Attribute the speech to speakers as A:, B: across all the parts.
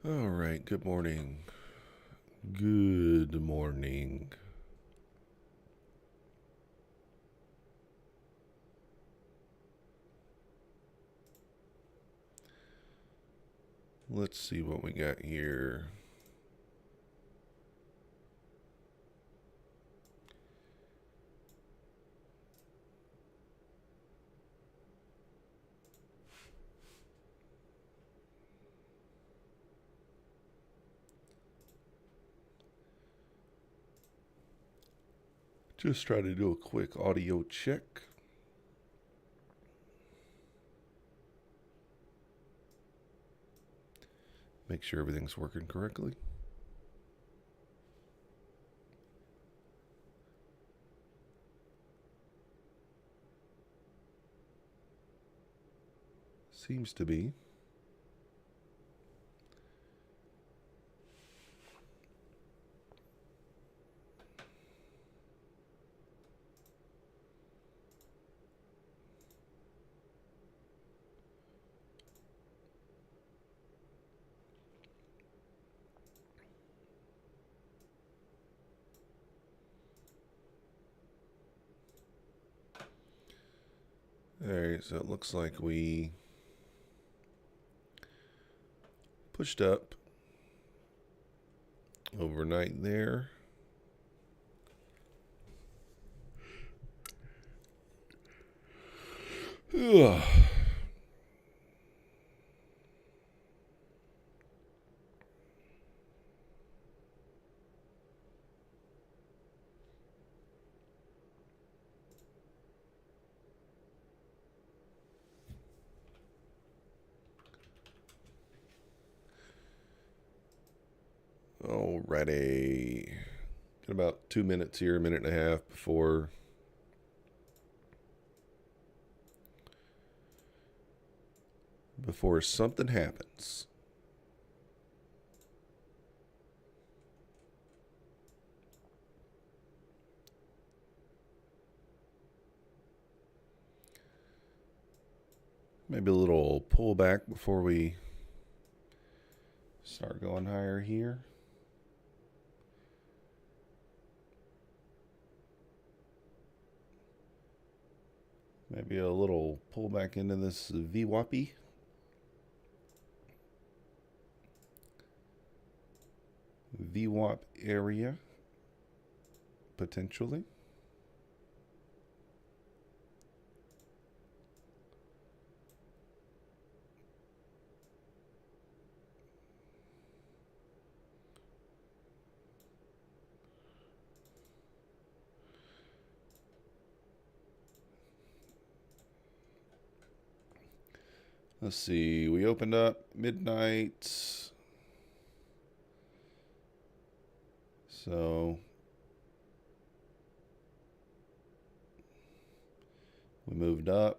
A: All right, good morning. Good morning. Let's see what we got here. Just try to do a quick audio check. Make sure everything's working correctly. Seems to be. All right, so it looks like we pushed up overnight there. Ugh. Alrighty. Got about 2 minutes here, a minute and a half before something happens. Maybe a little pullback before we start going higher here. Maybe a little pullback into this VWAP area, potentially. Let's see, we opened up midnight. So we moved up,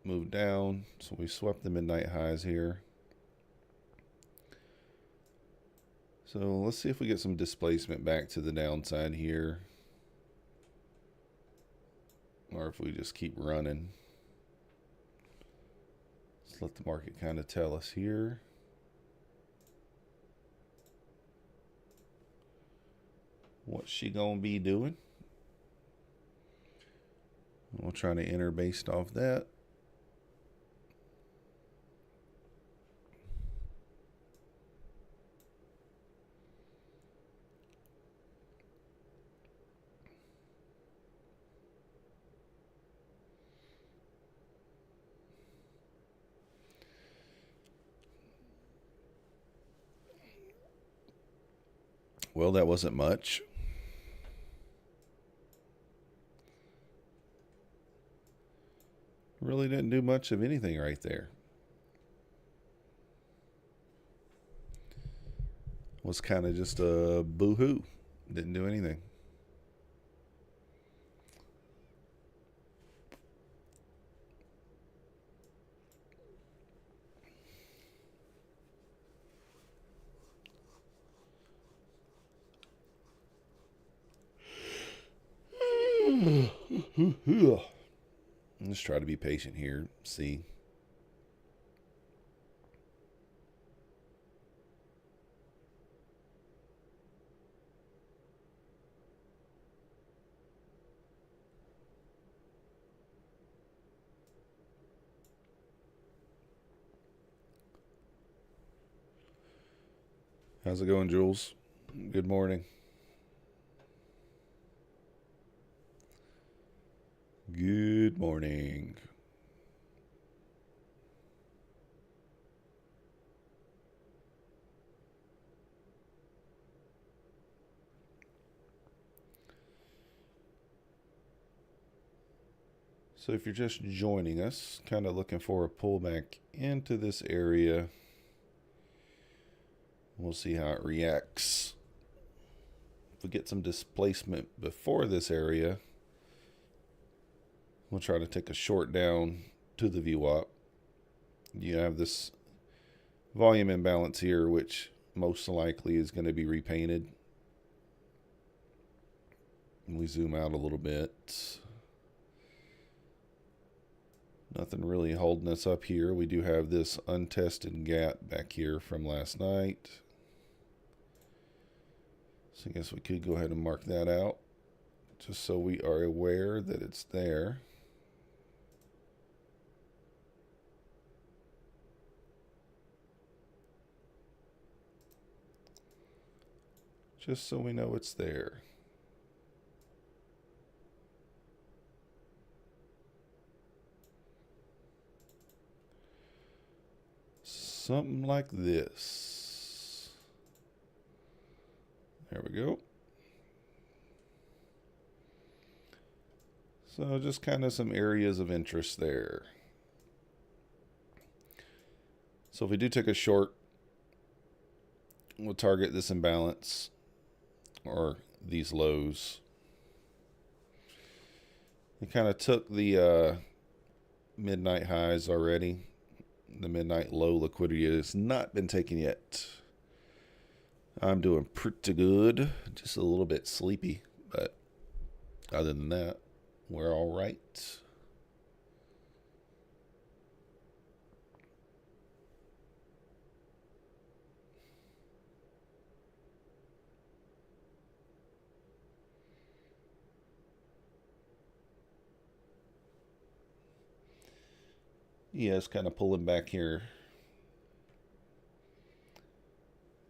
A: moved down. So we swept the midnight highs here. So let's see if we get some displacement back to the downside here. Or if we just keep running. Let's let the market kind of tell us here. What's she gonna be doing? We'll try to enter based off that. Well, that wasn't much. Really didn't do much of anything right there. Was kind of just a boo-hoo. Didn't do anything. Let's try to be patient here. See. How's it going, Jules? Good morning. Good morning. So if you're just joining us, kind of looking for a pullback into this area, we'll see how it reacts. If we get some displacement before this area, we'll try to take a short down to the VWAP. You have this volume imbalance here, which most likely is going to be repainted. And we zoom out a little bit. Nothing really holding us up here. We do have this untested gap back here from last night. So I guess we could go ahead and mark that out just so we are aware that it's there. Just so we know it's there. Something like this. There we go. So just kind of some areas of interest there. So if we do take a short, we'll target this imbalance or these lows. We kind of took the midnight highs already. The midnight low liquidity has not been taken yet. I'm doing pretty good. Just a little bit sleepy, but other than that, we're all right. Yeah, it's kind of pulling back here.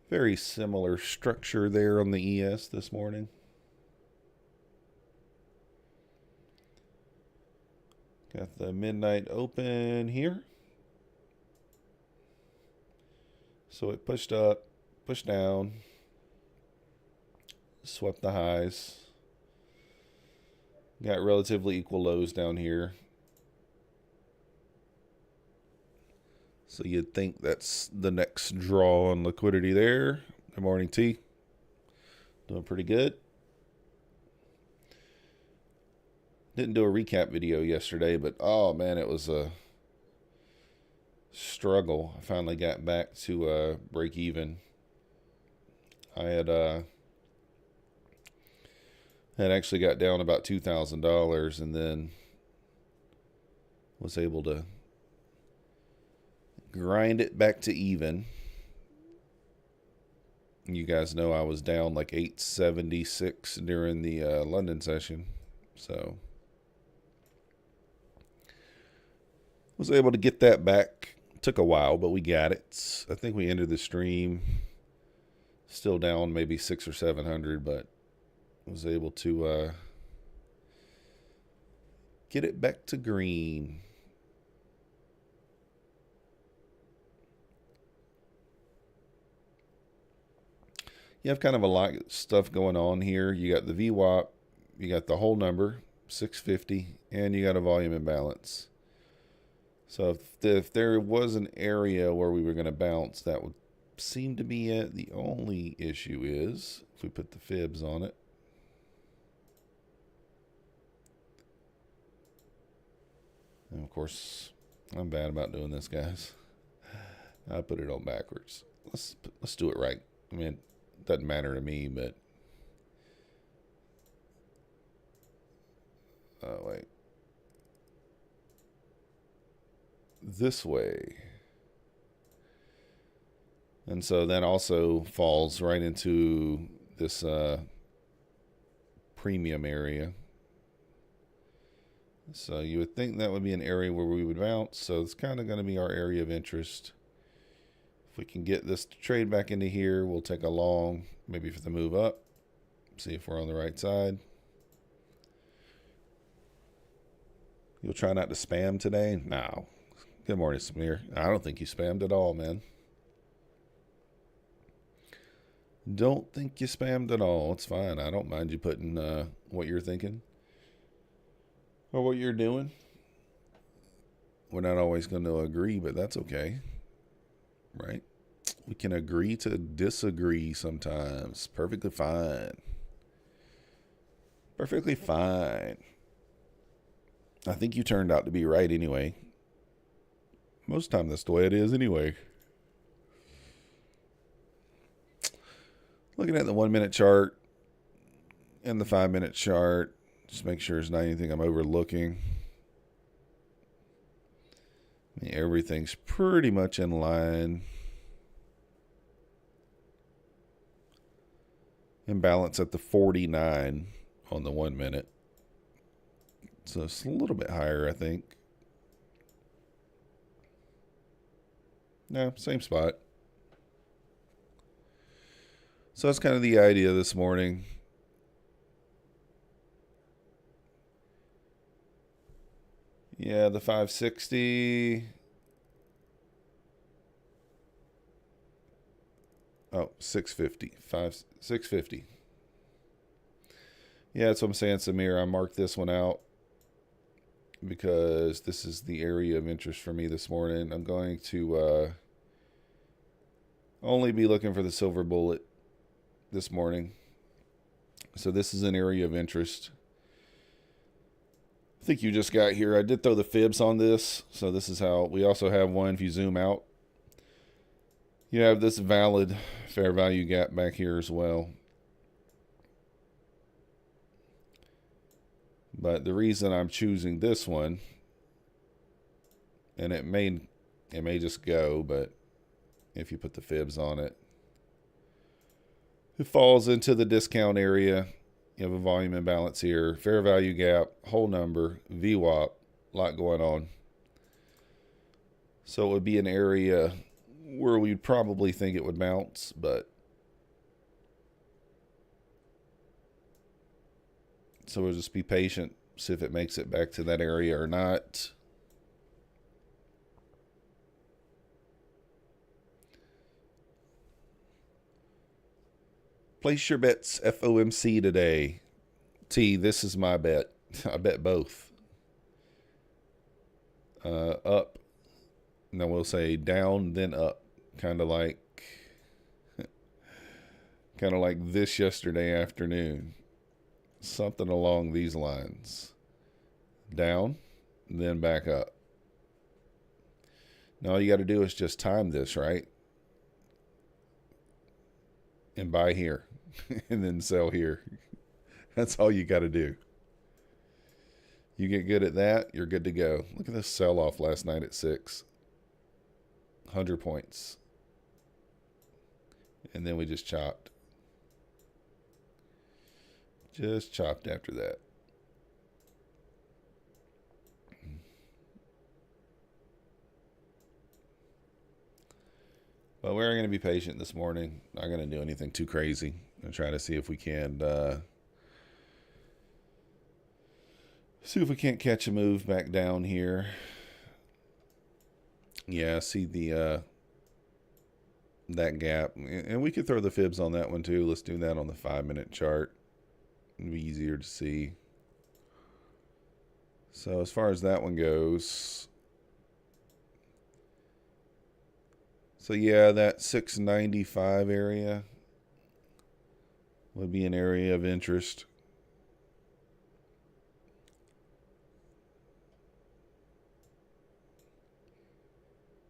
A: Very similar structure there on the ES this morning. Got the midnight open here. So it pushed up, pushed down, swept the highs. Got relatively equal lows down here. So you'd think that's the next draw on liquidity there. Good morning, T. Doing pretty good. Didn't do a recap video yesterday, but oh man, it was a struggle. I finally got back to break even. I had actually got down about $2,000 and then was able to grind it back to even. You guys know I was down like 876 during the London session, so was able to get that back. Took a while, but we got it. I think we ended the stream still down maybe 600 or 700, but was able to get it back to green. You have kind of a lot of stuff going on here. You got the VWAP, you got the whole number, 650, and you got a volume imbalance. So if there was an area where we were going to bounce, that would seem to be it. The only issue is if we put the fibs on it. And of course, I'm bad about doing this, guys. I put it on backwards. Let's do it right. I mean, it doesn't matter to me, but wait. This way. And so that also falls right into this premium area. So you would think that would be an area where we would bounce. So it's kind of going to be our area of interest If we can get this trade back into here, we'll take a long, maybe for the move up. See if we're on the right side. You'll try not to spam today? No. Good morning, Samir. I don't think you spammed at all, man. Don't think you spammed at all. It's fine. I don't mind you putting what you're thinking or what you're doing. We're not always going to agree, but that's okay. Right? We can agree to disagree sometimes. Perfectly fine. Perfectly fine. I think you turned out to be right anyway. Most of the time that's the way it is anyway. Looking at the 1 minute chart and the 5 minute chart. Just make sure there's not anything I'm overlooking. I mean, everything's pretty much in line. Imbalance at the 49 on the 1 minute. So it's a little bit higher, I think. No, same spot. So that's kind of the idea this morning. Yeah, the 560. Oh, 650. 650. Yeah, that's what I'm saying, Samir. I marked this one out because this is the area of interest for me this morning. I'm going to only be looking for the silver bullet this morning. So this is an area of interest. I think you just got here. I did throw the fibs on this. So this is how we also have one. If you zoom out, you have this valid fair value gap back here as well. But the reason I'm choosing this one, and it may just go, but if you put the fibs on it, it falls into the discount area. You have a volume imbalance here, fair value gap, whole number, VWAP, a lot going on. So it would be an area where we'd probably think it would bounce, but so we'll just be patient, see if it makes it back to that area or not. Place your bets, FOMC today. T, this is my bet. I bet both. Up. Now we'll say down, then up. Kind of like this yesterday afternoon. Something along these lines. Down, then back up. Now all you got to do is just time this, right? And buy here. And then sell here. That's all you got to do. You get good at that, you're good to go. Look at this sell-off last night at 6. 100 points. And then we just chopped. Just chopped after that. But we're going to be patient this morning. Not going to do anything too crazy. I'm trying to see if we can catch a move back down here. Yeah, see the that gap, and we could throw the fibs on that one too. Let's do that on the 5 minute chart. It'll be easier to see. So as far as that one goes, so yeah, that 695 area would be an area of interest.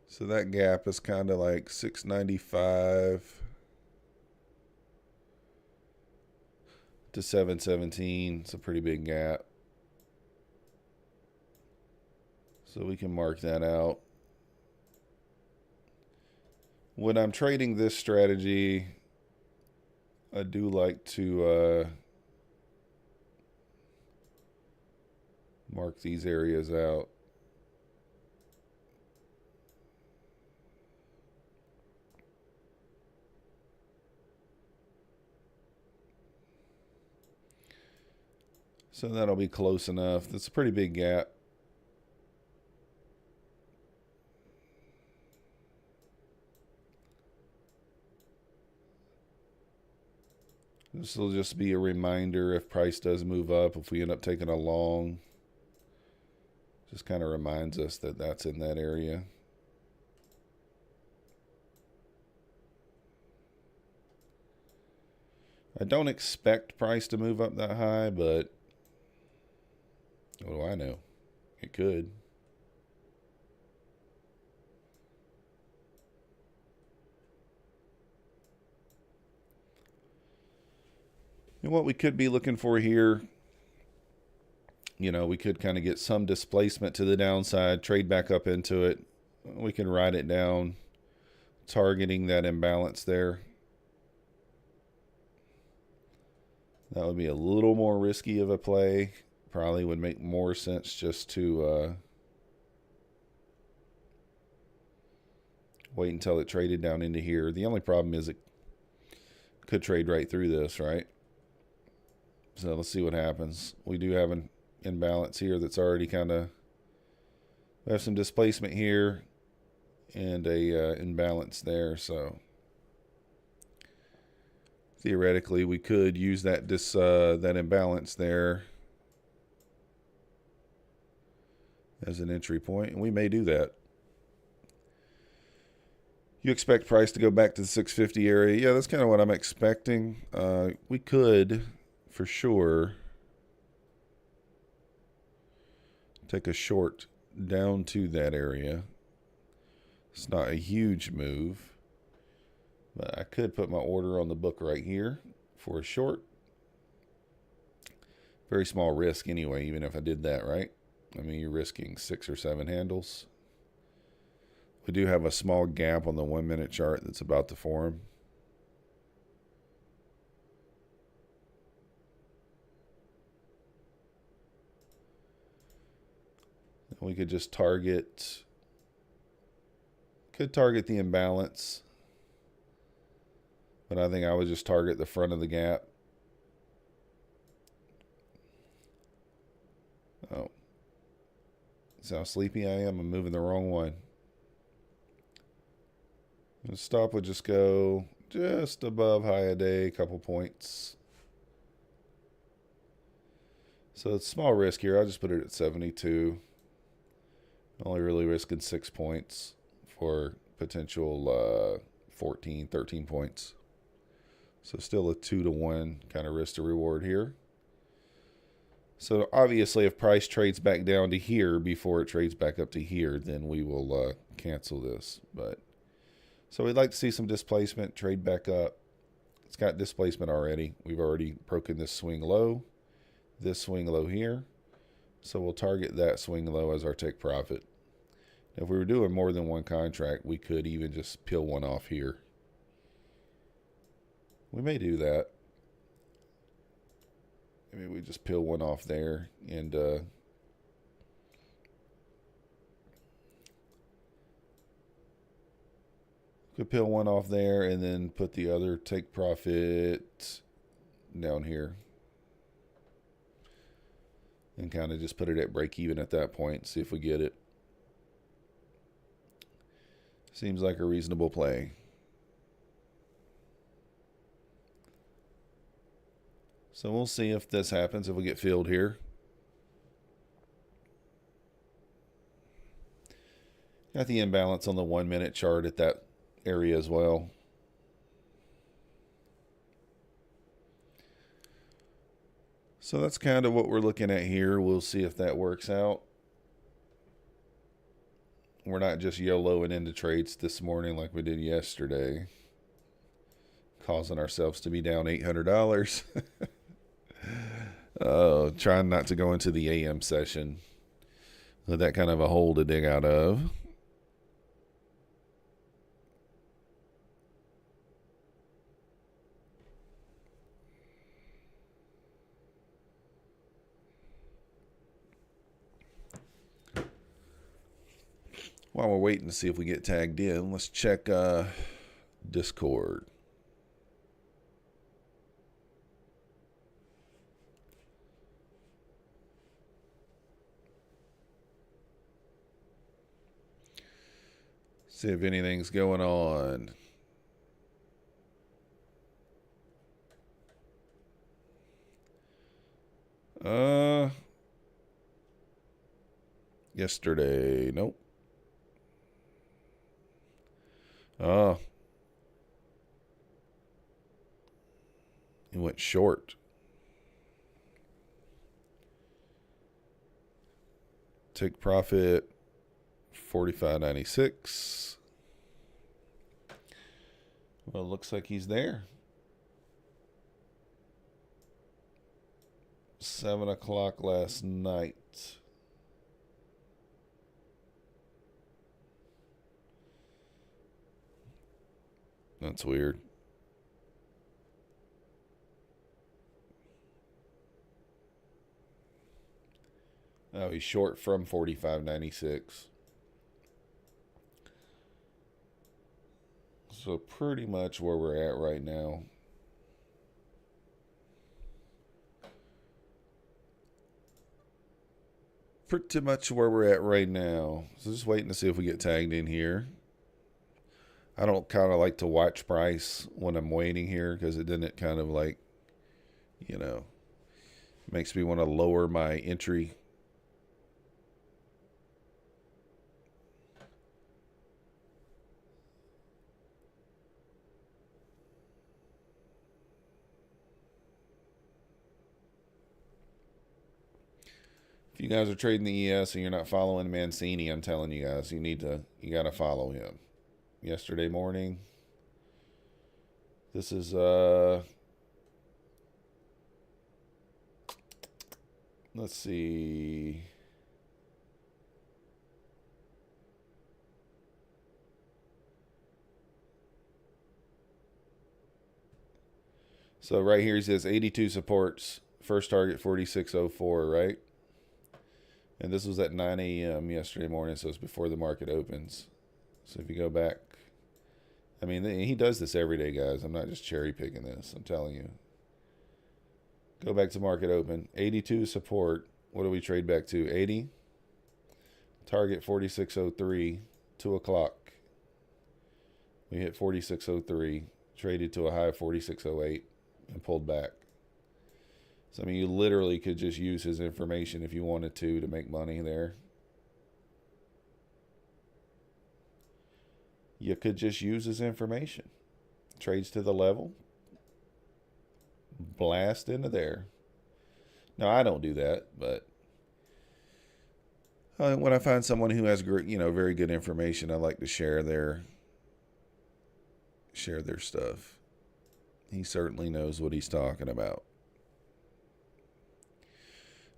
A: So that gap is kind of like 695 to 717. It's a pretty big gap. So we can mark that out. When I'm trading this strategy, I do like to mark these areas out. So that'll be close enough. That's a pretty big gap. This will just be a reminder if price does move up, if we end up taking a long, just kind of reminds us that that's in that area. I don't expect price to move up that high, but what do I know? It could. And what we could be looking for here, you know, we could kind of get some displacement to the downside, trade back up into it. We can ride it down, targeting that imbalance there. That would be a little more risky of a play. Probably would make more sense just to wait until it traded down into here. The only problem is it could trade right through this, right? So let's see what happens. We do have an imbalance here that's already kind of, we have some displacement here and a imbalance there. So theoretically, we could use that that imbalance there as an entry point, and we may do that. You expect price to go back to the 650 area? Yeah, that's kind of what I'm expecting. We could, for sure, take a short down to that area. It's not a huge move, but I could put my order on the book right here for a short. Very small risk anyway, even if I did that, right? I mean, you're risking 6 or 7 handles. We do have a small gap on the 1 minute chart that's about to form. We could just target the imbalance, but I think I would just target the front of the gap. Oh, see how sleepy I am? I'm moving the wrong one. The stop would just go just above high a day, a couple points. So it's small risk here. I'll just put it at 72. Only really risking 6 points for potential 14, 13 points. So still a 2-to-1 kind of risk to reward here. So obviously if price trades back down to here before it trades back up to here, then we will cancel this. But so we'd like to see some displacement, trade back up. It's got displacement already. We've already broken this swing low here. So we'll target that swing low as our take profit. If we were doing more than one contract, we could even just peel one off here. We may do that. Maybe we just peel one off there and could peel one off there and then put the other take profit down here. And kind of just put it at break even at that point, see if we get it. Seems like a reasonable play. So we'll see if this happens, if we get filled here. Got the imbalance on the 1 minute chart at that area as well. So that's kind of what we're looking at here. We'll see if that works out. We're not just YOLOing into trades this morning like we did yesterday, causing ourselves to be down $800. Oh, trying not to go into the AM session. That kind of a hole to dig out of. While we're waiting to see if we get tagged in, let's check Discord. See if anything's going on. Yesterday, nope. Oh, he went short. Take profit 45.96. Well, looks like he's there. 7 o'clock last night. That's weird. Oh, he's short from 45.96. So pretty much where we're at right now. Pretty much where we're at right now. So just waiting to see if we get tagged in here. I don't kind of like to watch price when I'm waiting here because it didn't kind of like, you know, makes me want to lower my entry. If you guys are trading the ES and you're not following Mancini, I'm telling you guys, you got to follow him. Yesterday morning, this is let's see. So right here he says 82 supports, first target 4604, right? And this was at 9 a.m. yesterday morning, so it's before the market opens. So if you go back, I mean, he does this every day, guys. I'm not just cherry picking this. I'm telling you. Go back to market open. 82 support. What do we trade back to? 80. Target 4603. 2 o'clock. We hit 4603. Traded to a high of 4608 and pulled back. So, I mean, you literally could just use his information if you wanted to make money there. You could just use his information. Trades to the level. Blast into there. Now, I don't do that, but when I find someone who has great, very good information, I like to share their stuff. He certainly knows what he's talking about.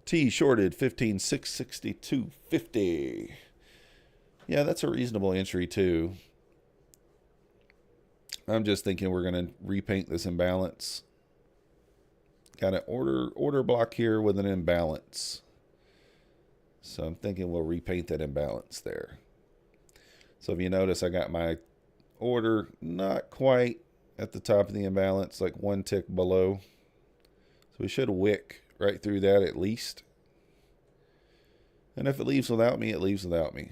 A: T shorted 15,662.50. Yeah, that's a reasonable entry too. I'm just thinking we're going to repaint this imbalance. Got an order block here with an imbalance. So I'm thinking we'll repaint that imbalance there. So if you notice, I got my order not quite at the top of the imbalance, like one tick below. So we should wick right through that at least. And if it leaves without me, it leaves without me.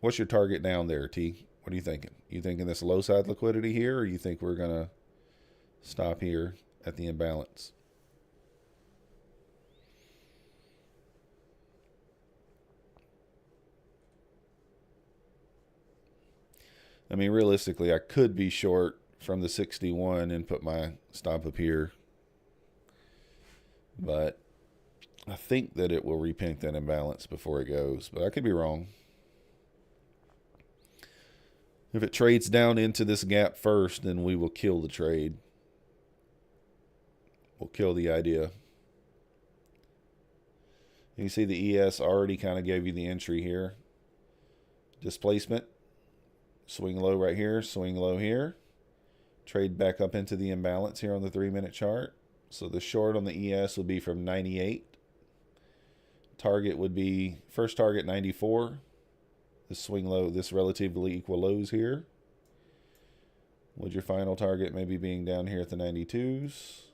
A: What's your target down there, T? What are you thinking? You thinking this low side liquidity here, or you think we're going to stop here at the imbalance? I mean, realistically, I could be short from the 61 and put my stop up here. But I think that it will repaint that imbalance before it goes. But I could be wrong. If it trades down into this gap first, then we will kill the trade. We'll kill the idea. You see the ES already kind of gave you the entry here. Displacement. Swing low right here. Swing low here. Trade back up into the imbalance here on the 3-minute chart. So the short on the ES would be from 98. Target would be, first target 94. This swing low, this relatively equal lows here. Would your final target maybe being down here at the 92s?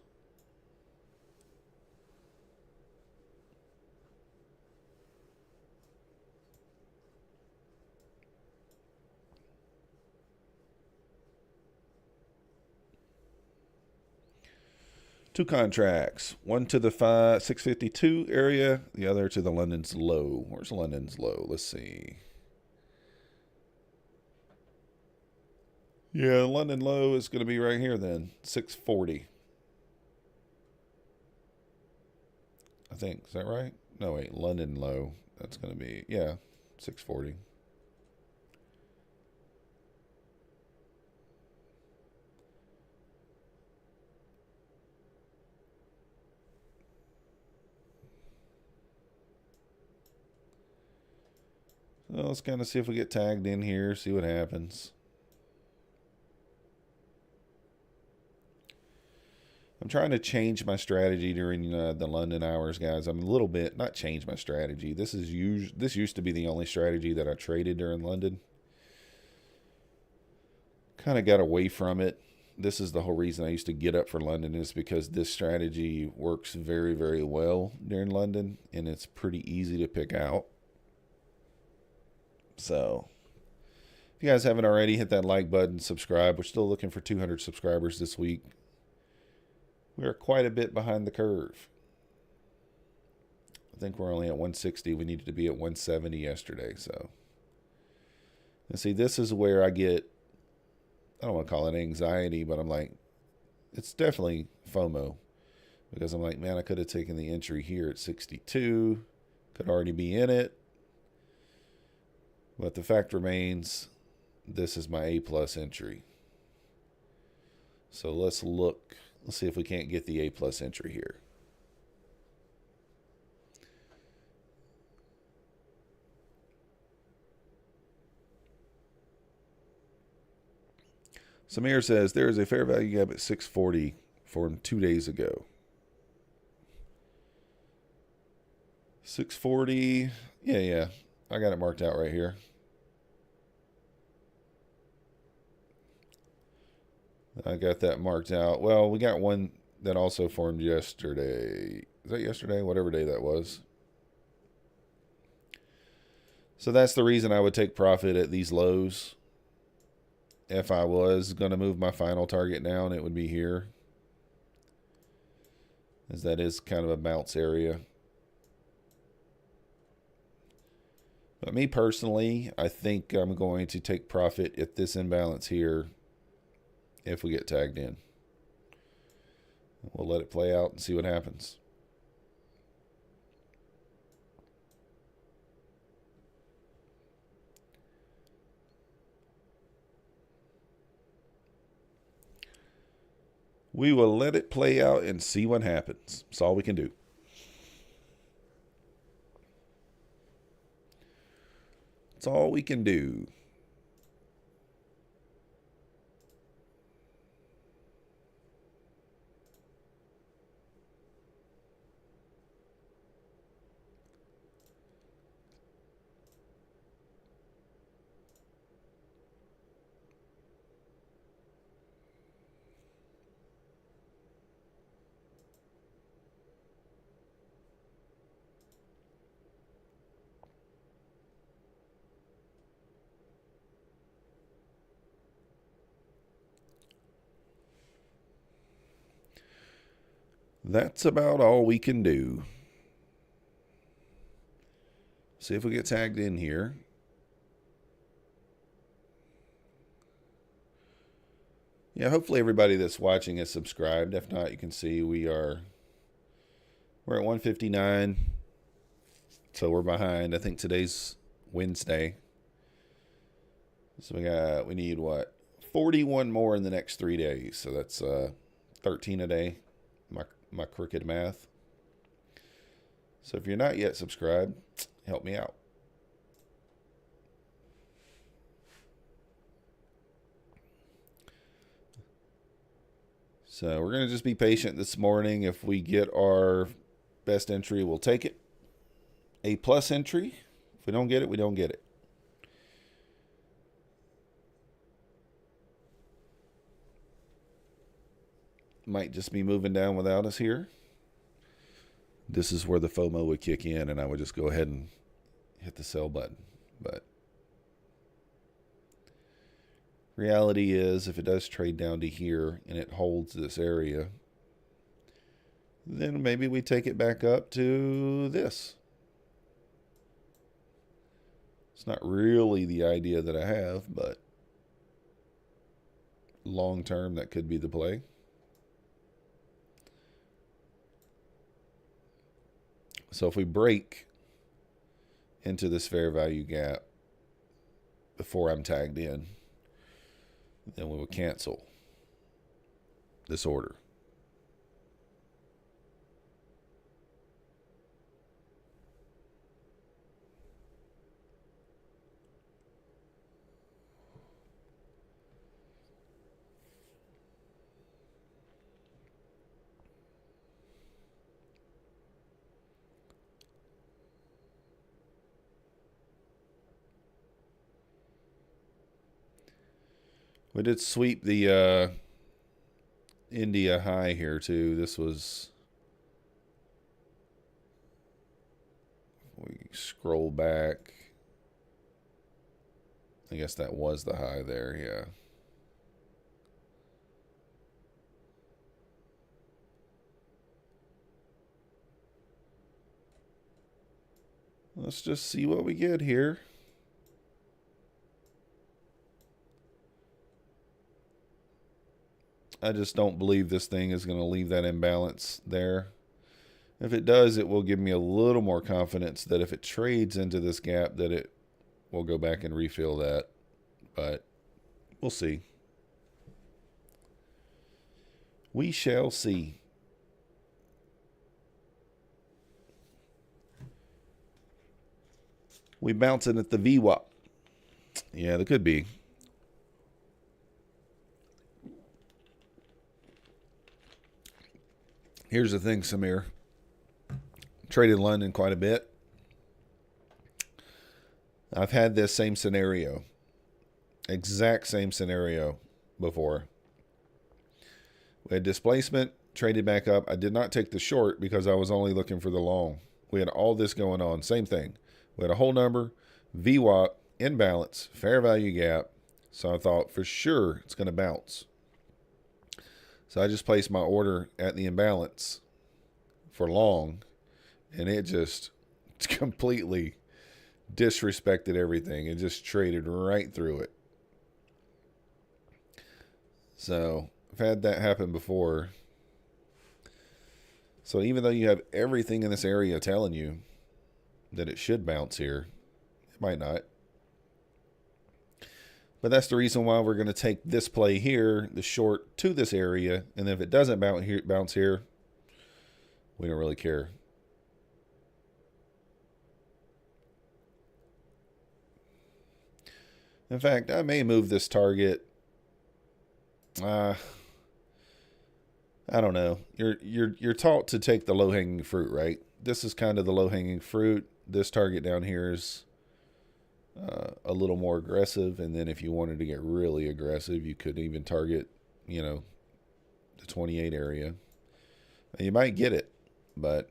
A: Two contracts, one to the 652 area, the other to the London's low. Where's London's low? Let's see. Yeah, London low is going to be right here then, 640. I think. Is that right? No, wait. London low. That's going to be, yeah, 640. So let's kind of see if we get tagged in here, see what happens. I'm trying to change my strategy during the London hours, guys. I'm a little bit, not change my strategy. This used to be the only strategy that I traded during London. Kind of got away from it. This is the whole reason I used to get up for London, is because this strategy works very, very well during London, and it's pretty easy to pick out. So if you guys haven't already, hit that like button, subscribe. We're still looking for 200 subscribers this week. We are quite a bit behind the curve. I think we're only at 160. We needed to be at 170 yesterday. So, and see, this is where I get, I don't want to call it anxiety, but I'm like, it's definitely FOMO. Because I'm like, man, I could have taken the entry here at 62. Could already be in it. But the fact remains, this is my A+ entry. So let's look. Let's see if we can't get the A+ entry here. Samir says there is a fair value gap at 640 formed 2 days ago. 640. Yeah. I got it marked out right here. I got that marked out. Well, we got one that also formed yesterday. Is that yesterday? Whatever day that was. So that's the reason I would take profit at these lows. If I was going to move my final target down, it would be here, as that is kind of a bounce area. But me personally, I think I'm going to take profit at this imbalance here if we get tagged in. We'll let it play out and see what happens. We will let it play out and see what happens. That's all we can do. That's all we can do. That's about all we can do. See if we get tagged in here. Yeah, hopefully everybody that's watching is subscribed. If not, you can see we're at 159. So we're behind. I think today's Wednesday. So we need what? 41 more in the next 3 days. So that's 13 a day. My crooked math. So if you're not yet subscribed, help me out. So we're going to just be patient this morning. If we get our best entry, we'll take it. A+ entry. If we don't get it, we don't get it. Might just be moving down without us here. This is where the FOMO would kick in, and I would just go ahead and hit the sell button. But reality is, if it does trade down to here and it holds this area, then maybe we take it back up to this. It's not really the idea that I have, but long term, that could be the play. So if we break into this fair value gap before I'm tagged in, then we will cancel this order. We did sweep the India high here too. This was, we scroll back, I guess that was the high there, yeah. Let's just see what we get here. I just don't believe this thing is going to leave that imbalance there. If it does, it will give me a little more confidence that if it trades into this gap, that it will go back and refill that. But we'll see. We shall see. We bouncing at the VWAP. Yeah, there could be. Here's the thing, Samir. Traded London quite a bit. I've had this same scenario. Exact same scenario before. We had displacement, traded back up. I did not take the short because I was only looking for the long. We had all this going on. Same thing. We had a whole number, VWAP, imbalance, fair value gap. So I thought for sure it's going to bounce. So I just placed my order at the imbalance for long, and it just completely disrespected everything. It just traded right through it. So I've had that happen before. So even though you have everything in this area telling you that it should bounce here, it might not. But that's the reason why we're going to take this play here, the short, to this area. And if it doesn't bounce here, we don't really care. In fact, I may move this target. I don't know. You're taught to take the low-hanging fruit, right? This is kind of the low-hanging fruit. This target down here is a little more aggressive, and then if you wanted to get really aggressive, you could even target, the 28 area. You might get it, but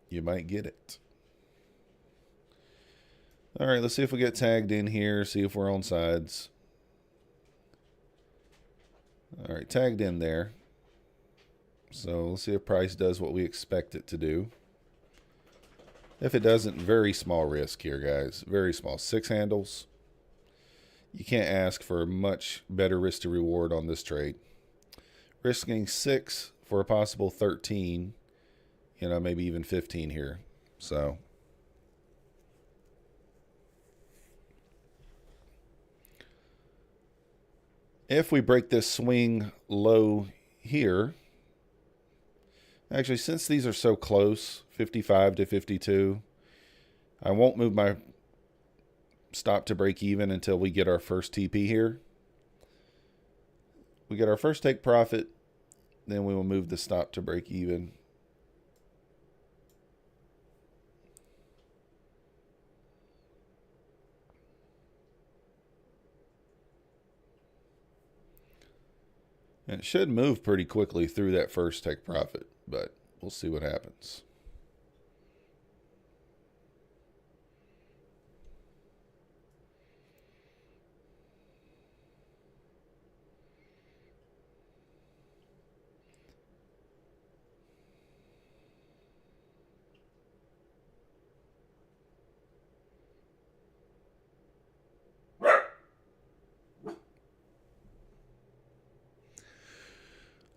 A: you might get it. All right, let's see if we get tagged in here, see if we're on sides. All right, tagged in there. So let's see if price does what we expect it to do. If it doesn't, very small risk here, guys. Very small. 6 handles. You can't ask for a much better risk to reward on this trade. Risking 6 for a possible 13, maybe even 15 here. So if we break this swing low here, actually, since these are so close, 55 to 52, I won't move my stop to break even until we get our first TP here. We get our first take profit, then we will move the stop to break even. And it should move pretty quickly through that first take profit, but we'll see what happens.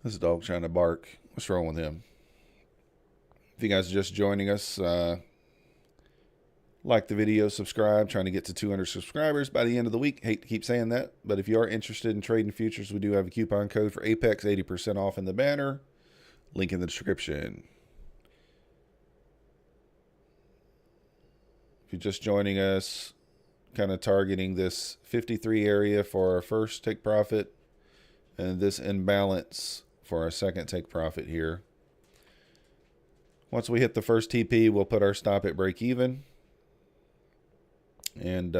A: This dog trying to bark. What's wrong with him? If you guys are just joining us, like the video, subscribe. Trying to get to 200 subscribers by the end of the week. Hate to keep saying that, but if you are interested in trading futures, we do have a coupon code for Apex, 80% off in the banner. Link in the description. If you're just joining us, kind of targeting this 53 area for our first take profit, and this imbalance for our second take profit here. Once we hit the first TP, we'll put our stop at break even and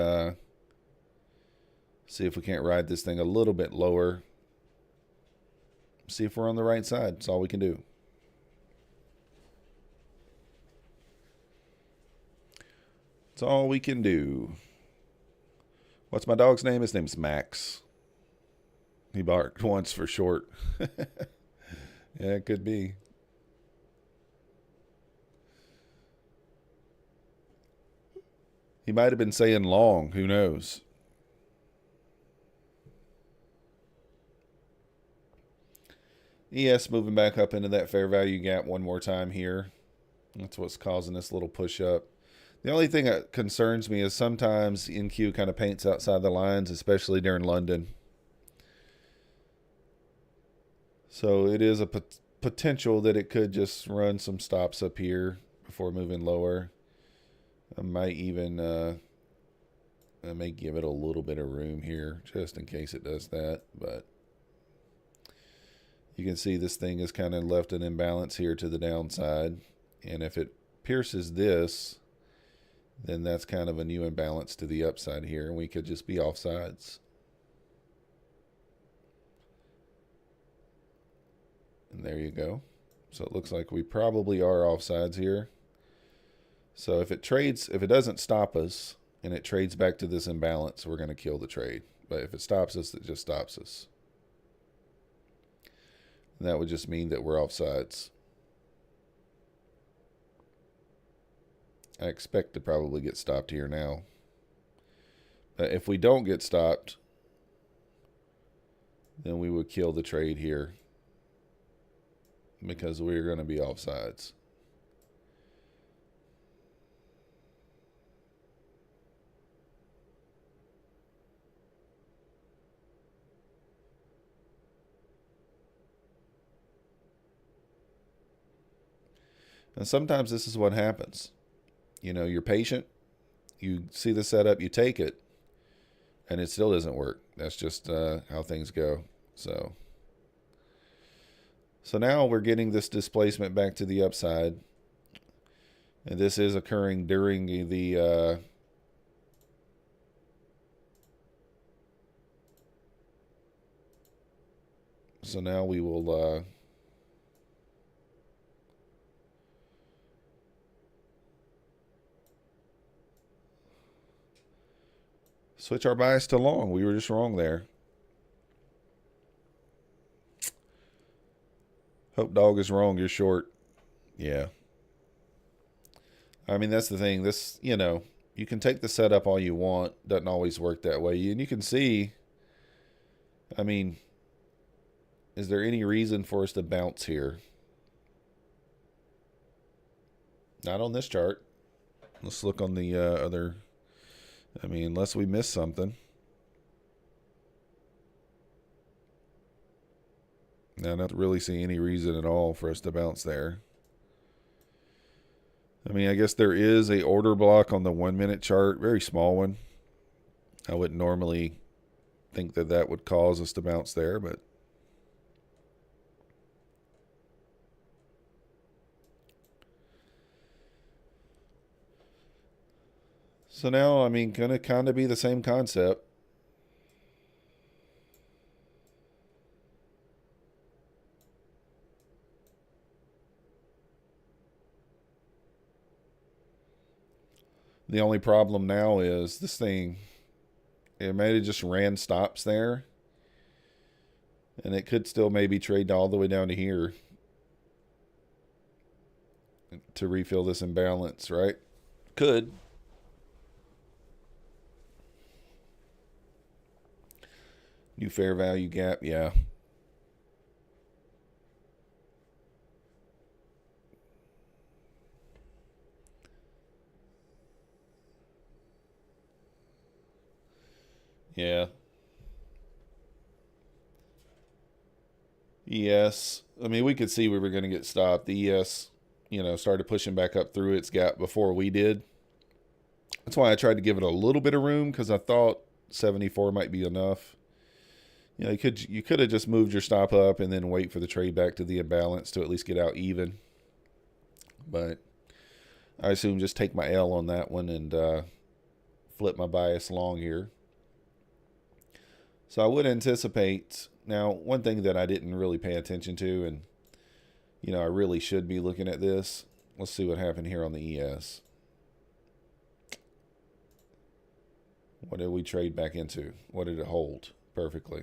A: see if we can't ride this thing a little bit lower. See if we're on the right side. That's all we can do. That's all we can do. What's my dog's name? His name's Max. He barked once for short. Yeah, it could be. He might have been saying long. Who knows? ES moving back up into that fair value gap one more time here. That's what's causing this little push up. The only thing that concerns me is sometimes NQ kind of paints outside the lines, especially during London. So it is a potential that it could just run some stops up here before moving lower. I might even I may give it a little bit of room here just in case it does that. But you can see this thing has kind of left an imbalance here to the downside. And if it pierces this, then that's kind of a new imbalance to the upside here, and we could just be offsides. And there you go. So it looks like we probably are offsides here. So if it trades, if it doesn't stop us and it trades back to this imbalance, we're going to kill the trade. But if it stops us, it just stops us. And that would just mean that we're offsides. I expect to probably get stopped here now. If we don't get stopped, then we would kill the trade here because we're going to be offsides. And sometimes this is what happens. You know, you're patient, you see the setup, you take it, and it still doesn't work. That's just how things go. So now we're getting this displacement back to the upside. And this is occurring during the so now we will switch our bias to long. We were just wrong there. Hope dog is wrong. You're short. Yeah. I mean, that's the thing. This, you know, you can take the setup all you want. Doesn't always work that way. And you can see, I mean, is there any reason for us to bounce here? Not on this chart. Let's look on the other. I mean, unless we miss something. I don't really see any reason at all for us to bounce there. I mean, I guess there is a order block on the 1 minute chart, very small one. I wouldn't normally think that that would cause us to bounce there, but so now, I mean, gonna kind of be the same concept. The only problem now is this thing, it may have just ran stops there. And it could still maybe trade all the way down to here to refill this imbalance, right? Could. New fair value gap, yeah. Yeah. ES. I mean, we could see we were going to get stopped. The ES, started pushing back up through its gap before we did. That's why I tried to give it a little bit of room because I thought 74 might be enough. You could have just moved your stop up and then wait for the trade back to the imbalance to at least get out even. But I assume just take my L on that one and flip my bias long here. So I would anticipate. Now, one thing that I didn't really pay attention to, and I really should be looking at this. Let's see what happened here on the ES. What did we trade back into? What did it hold perfectly?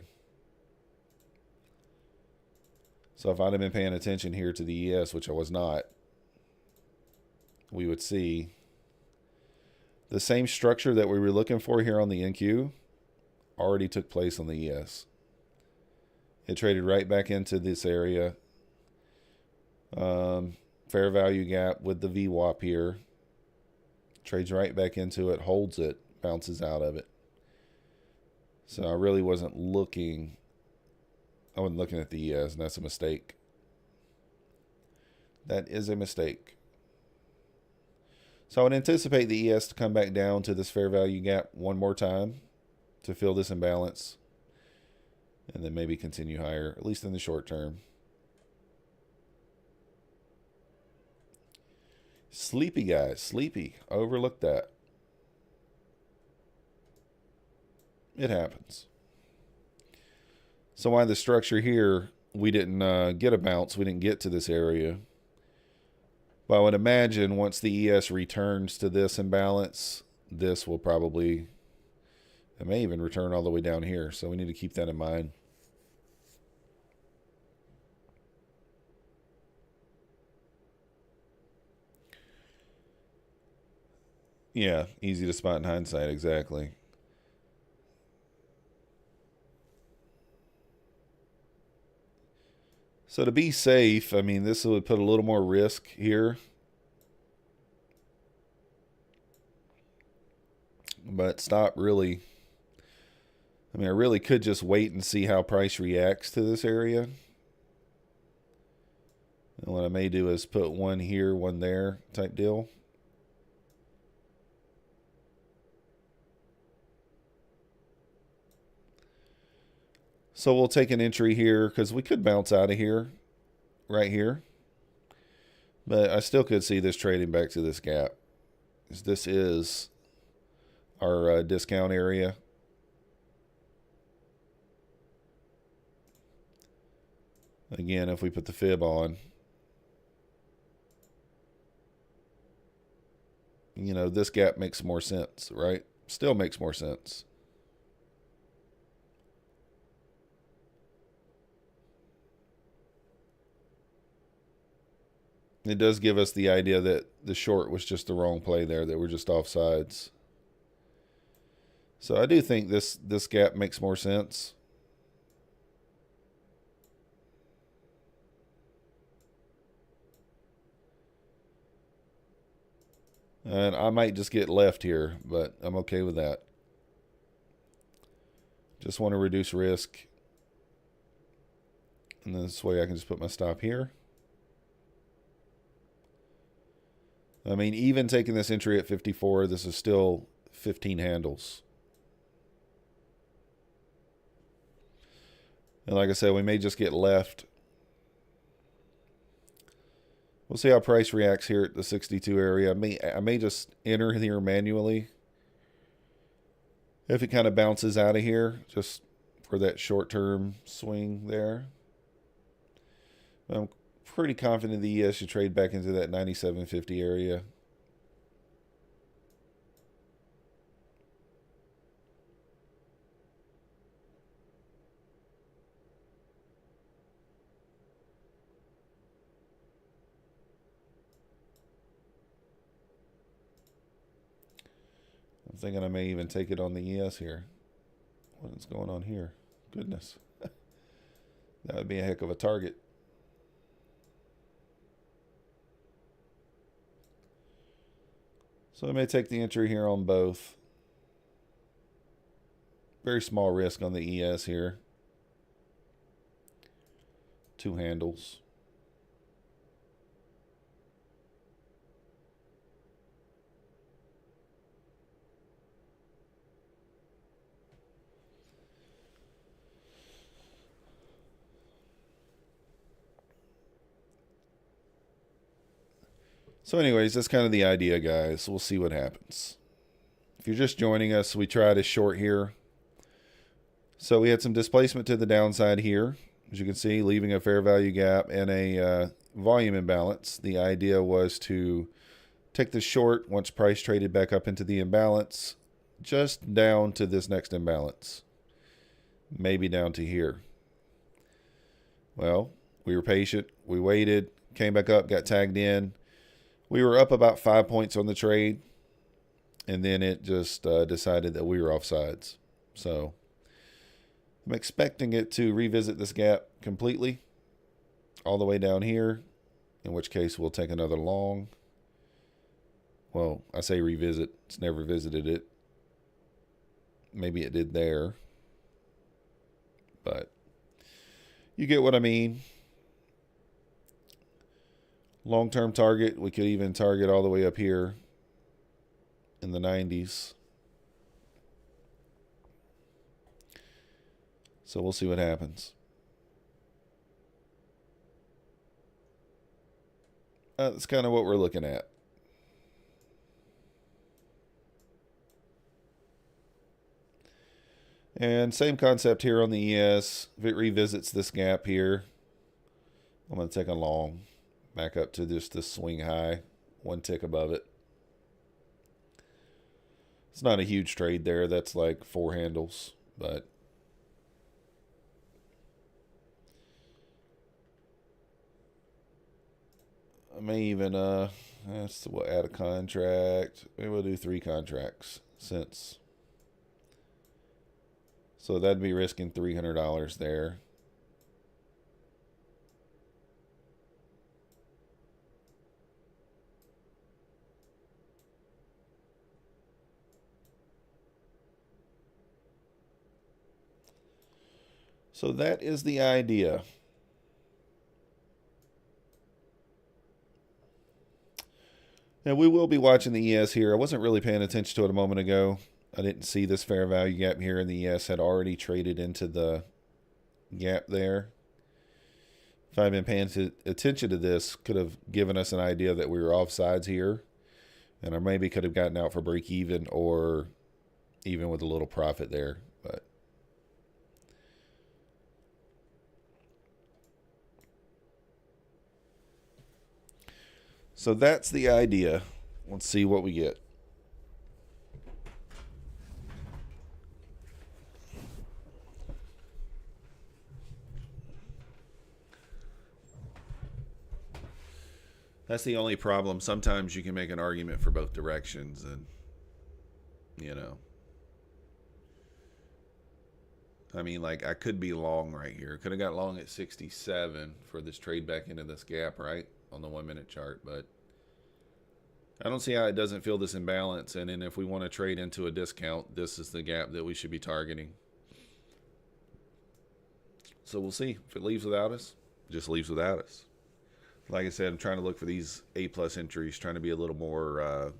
A: So if I'd have been paying attention here to the ES, which I was not, we would see the same structure that we were looking for here on the NQ already took place on the ES. It traded right back into this area. Fair value gap with the VWAP here. Trades right back into it, holds it, bounces out of it. So I really wasn't looking. I wasn't looking at the ES, and that's a mistake. That is a mistake. So I would anticipate the ES to come back down to this fair value gap one more time to fill this imbalance, and then maybe continue higher, at least in the short term. Sleepy, guys. Sleepy. Overlooked that. It happens. So why the structure here, we didn't get a bounce. We didn't get to this area. But I would imagine once the ES returns to this imbalance, this will probably, it may even return all the way down here. So we need to keep that in mind. Yeah, easy to spot in hindsight, exactly. So to be safe, I mean, this would put a little more risk here. But stop really. I mean, I really could just wait and see how price reacts to this area. And what I may do is put one here, one there type deal. So we'll take an entry here because we could bounce out of here, right here. But I still could see this trading back to this gap. This is our discount area. Again, if we put the fib on, this gap makes more sense, right? Still makes more sense. It does give us the idea that the short was just the wrong play there, that we're just offsides. So I do think this gap makes more sense. And I might just get left here, but I'm okay with that. Just want to reduce risk. And this way I can just put my stop here. I mean, even taking this entry at 54, this is still 15 handles. And like I said, we may just get left. We'll see how price reacts here at the 62 area. I may just enter here manually. If it kind of bounces out of here, just for that short-term swing there. I'm pretty confident the ES should trade back into that 97.50 area. I'm thinking I may even take it on the ES here. What is going on here? Goodness. That would be a heck of a target. So I may take the entry here on both. very small risk on the ES here. 2 handles. So anyways, that's kind of the idea, guys. We'll see what happens. If you're just joining us, we tried a short here. So we had some displacement to the downside here, as you can see, leaving a fair value gap and a volume imbalance. The idea was to take the short once price traded back up into the imbalance, just down to this next imbalance, maybe down to here. Well, we were patient. We waited, came back up, got tagged in. We were up about 5 points on the trade, and then it just decided that we were offsides. So I'm expecting it to revisit this gap completely all the way down here, in which case we'll take another long. Well, I say revisit. It's never visited it. Maybe it did there, but you get what I mean. Long-term target, we could even target all the way up here in the 90s. So we'll see what happens. That's kind of what we're looking at. And same concept here on the ES. If it revisits this gap here, I'm going to take a long. Back up to just this swing high, 1 tick above it. It's not a huge trade there. That's like 4 handles, but I may even we'll add a contract. Maybe we'll do 3 contracts since. So that'd be risking $300 there. So that is the idea. And we will be watching the ES here. I wasn't really paying attention to it a moment ago. I didn't see this fair value gap here, and the ES had already traded into the gap there. If I'd been paying attention to this, could have given us an idea that we were offsides here, and I maybe could have gotten out for break even or even with a little profit there. But so that's the idea. Let's see what we get. That's the only problem. Sometimes you can make an argument for both directions, and I mean, like, I could be long right here. Could have got long at 67 for this trade back into this gap, right, on the 1-minute chart, but I don't see how it doesn't fill this imbalance. And then if we want to trade into a discount, this is the gap that we should be targeting. So we'll see. If it leaves without us, it just leaves without us. Like I said, I'm trying to look for these A+ entries, trying to be a little more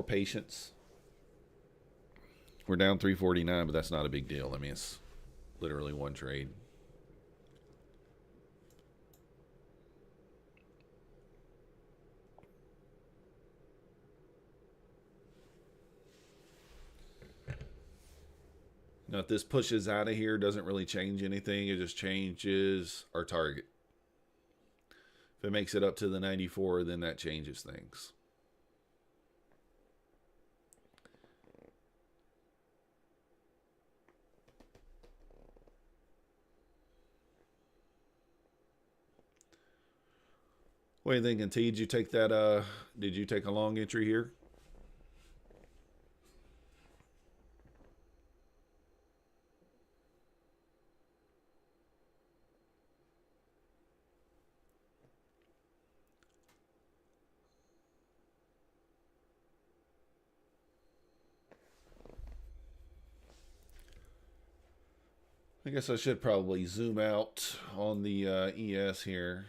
A: patience. We're down 349, but that's not a big deal. I mean, it's literally 1 trade. Now, if this pushes out of here, doesn't really change anything. It just changes our target. If it makes it up to the 94, then that changes things. What do you think, T? Did you take that? Did you take a long entry here? I guess I should probably zoom out on the ES here.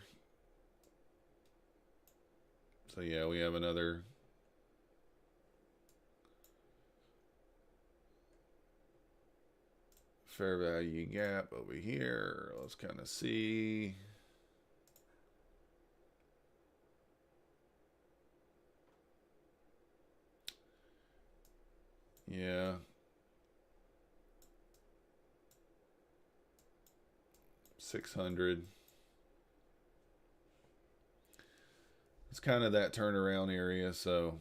A: So yeah, we have another fair value gap over here. Let's kind of see. Yeah. 600. It's kind of that turnaround area, so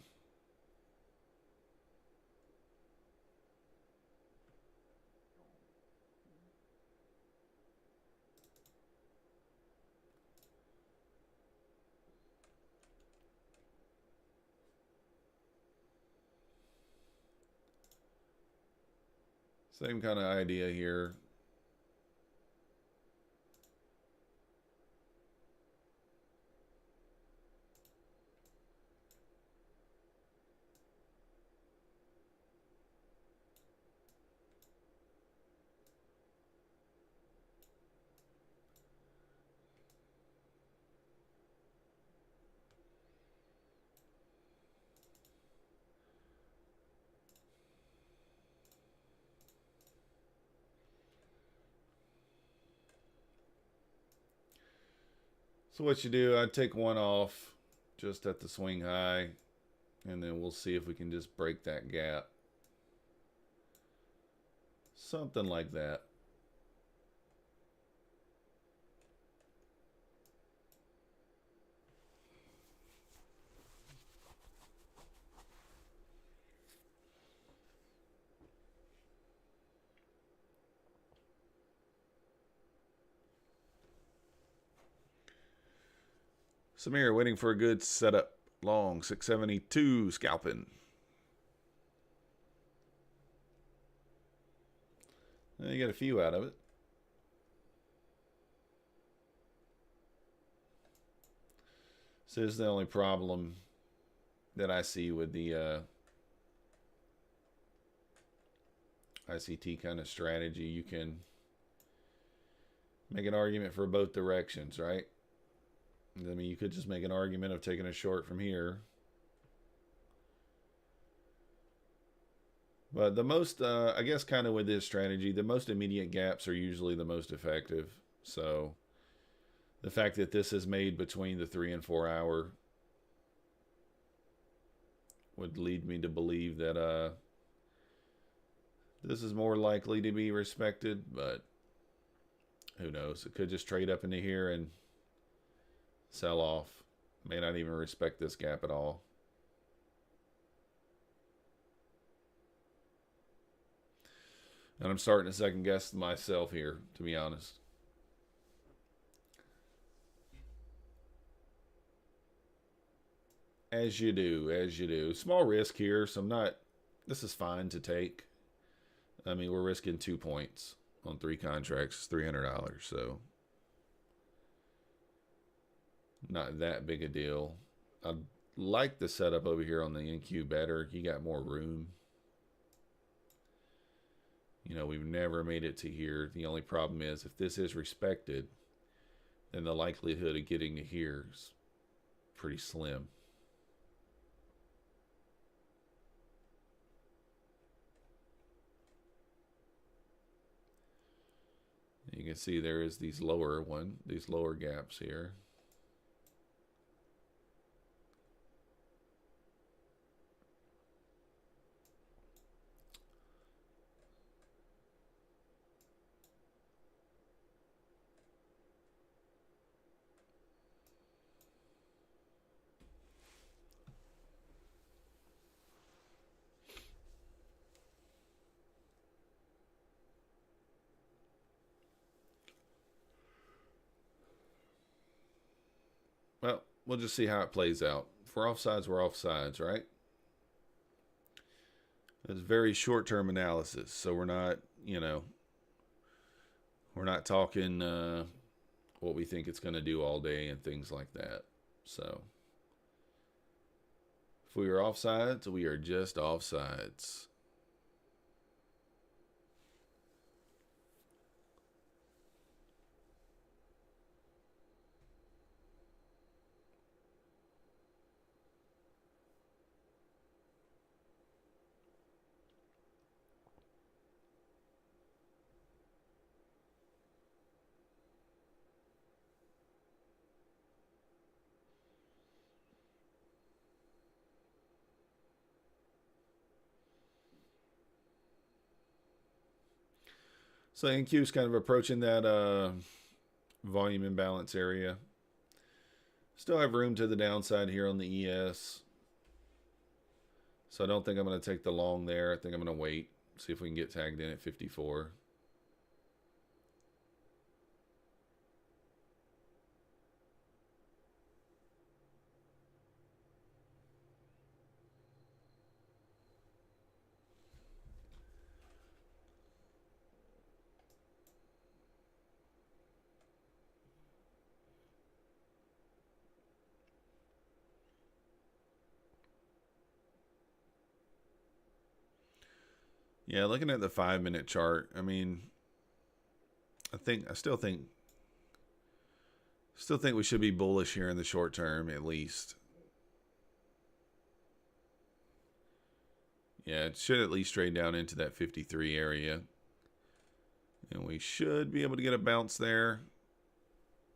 A: same kind of idea here. So what you do, I'd take one off just at the swing high, and then we'll see if we can just break that gap. Something like that. Samir waiting for a good setup. Long 672 scalping. You get a few out of it. So this is the only problem that I see with the ICT kind of strategy. You can make an argument for both directions, right? I mean, you could just make an argument of taking a short from here. But the most, I guess, kind of with this strategy, the most immediate gaps are usually the most effective. So the fact that this is made between the 3 and 4 hour would lead me to believe that this is more likely to be respected, but who knows? It could just trade up into here and sell off. May not even respect this gap at all. And I'm starting to second guess myself here, to be honest. As you do, as you do. Small risk here, so I'm not, this is fine to take. I mean, we're risking 2 points on 3 contracts, $300, so not that big a deal. I like the setup over here on the NQ better. You got more room. You know, we've never made it to here. The only problem is if this is respected, then the likelihood of getting to here is pretty slim. You can see there is these lower gaps here. Well, we'll just see how it plays out. If we're offsides, we're offsides, right? It's very short-term analysis, so we're not, you know, we're not talking what we think it's going to do all day and things like that. So if we are offsides, we are just offsides. So NQ is kind of approaching that volume imbalance area. Still have room to the downside here on the ES. So I don't think I'm going to take the long there. I think I'm going to wait, see if we can get tagged in at 54. Yeah, looking at the 5-minute chart, I mean, I still think we should be bullish here in the short term at least. Yeah, it should at least trade down into that 53 area. And we should be able to get a bounce there.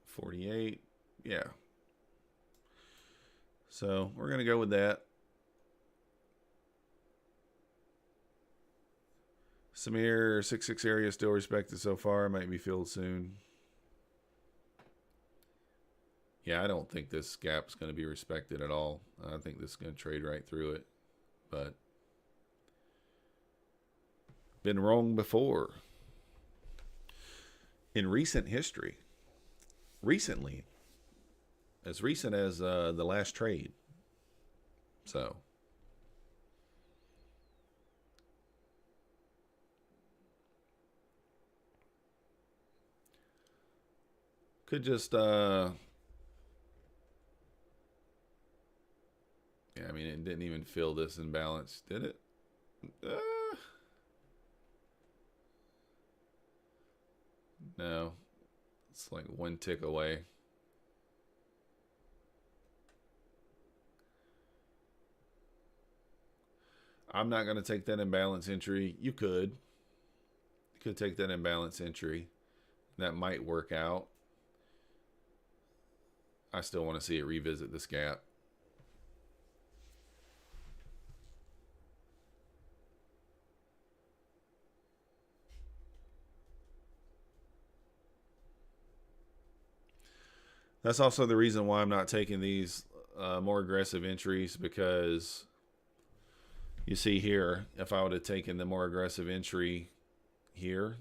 A: 48. Yeah. So we're going to go with that. Samir 66 area still respected so far. Might be filled soon. Yeah, I don't think this gap's going to be respected at all. I think this is going to trade right through it. But been wrong before. In recent history. Recently. As recent as the last trade. So. Could just, yeah, I mean, it didn't even fill this imbalance, did it? No. It's like one tick away. I'm not going to take that imbalance entry. You could. You could take that imbalance entry. That might work out. I still want to see it revisit this gap. That's also the reason why I'm not taking these more aggressive entries, because you see here, if I would have taken the more aggressive entry here,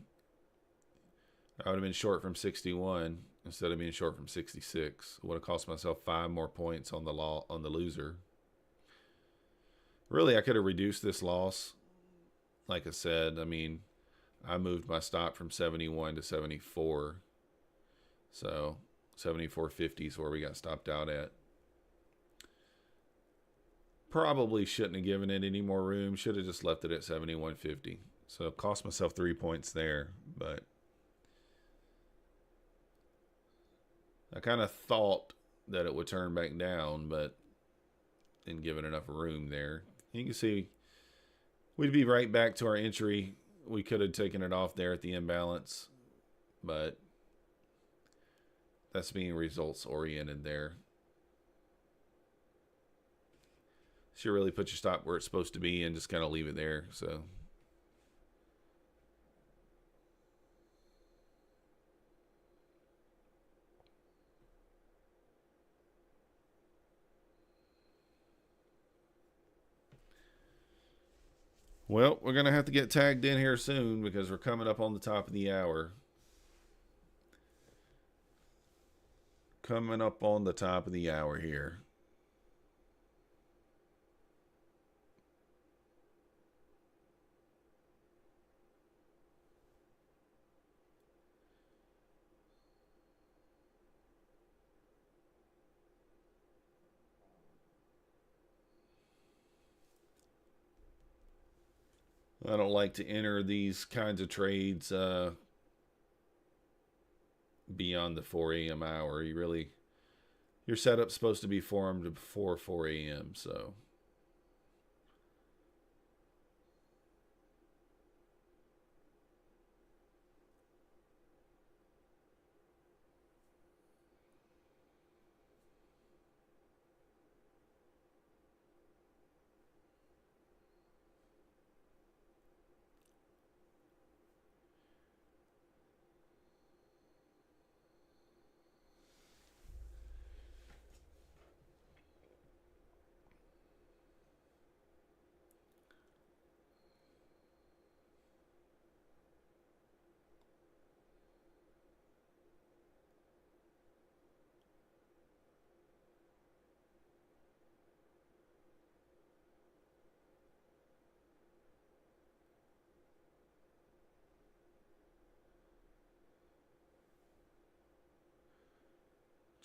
A: I would have been short from 61 instead of being short from 66. It would have cost myself 5 more points on the loser. Really, I could have reduced this loss. Like I said, I mean, I moved my stop from 71 to 74. So 74.50 is where we got stopped out at. Probably shouldn't have given it any more room. Should have just left it at 71.50. So it cost myself 3 points there. But I kind of thought that it would turn back down, but didn't give it enough room there. You can see we'd be right back to our entry. We could have taken it off there at the imbalance, but that's being results oriented there. So you really put your stop where it's supposed to be and just kind of leave it there. So well, we're going to have to get tagged in here soon because we're coming up on the top of the hour. Coming up on the top of the hour here. I don't like to enter these kinds of trades beyond the 4 a.m. hour. Your setup's supposed to be formed before 4 a.m. So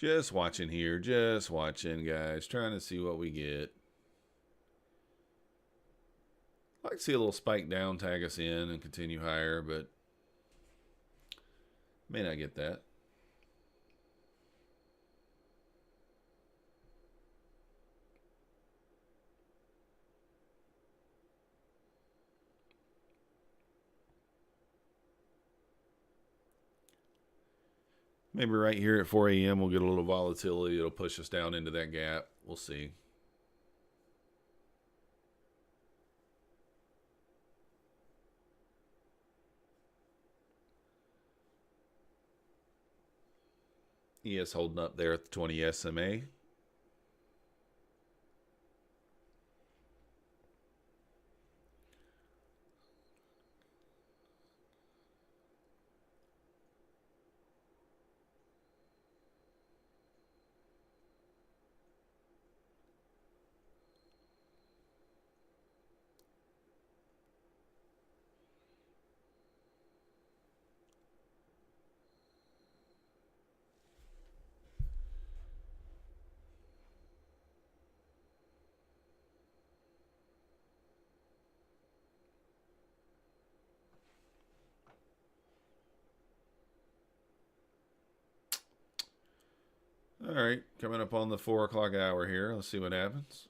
A: Just watching here. Just watching, guys. Trying to see what we get. I'd like to see a little spike down, tag us in, and continue higher, but may not get that. Maybe right here at 4 a.m. we'll get a little volatility. It'll push us down into that gap. We'll see. ES holding up there at the 20 SMA. All right, coming up on the 4 o'clock hour here. Let's see what happens.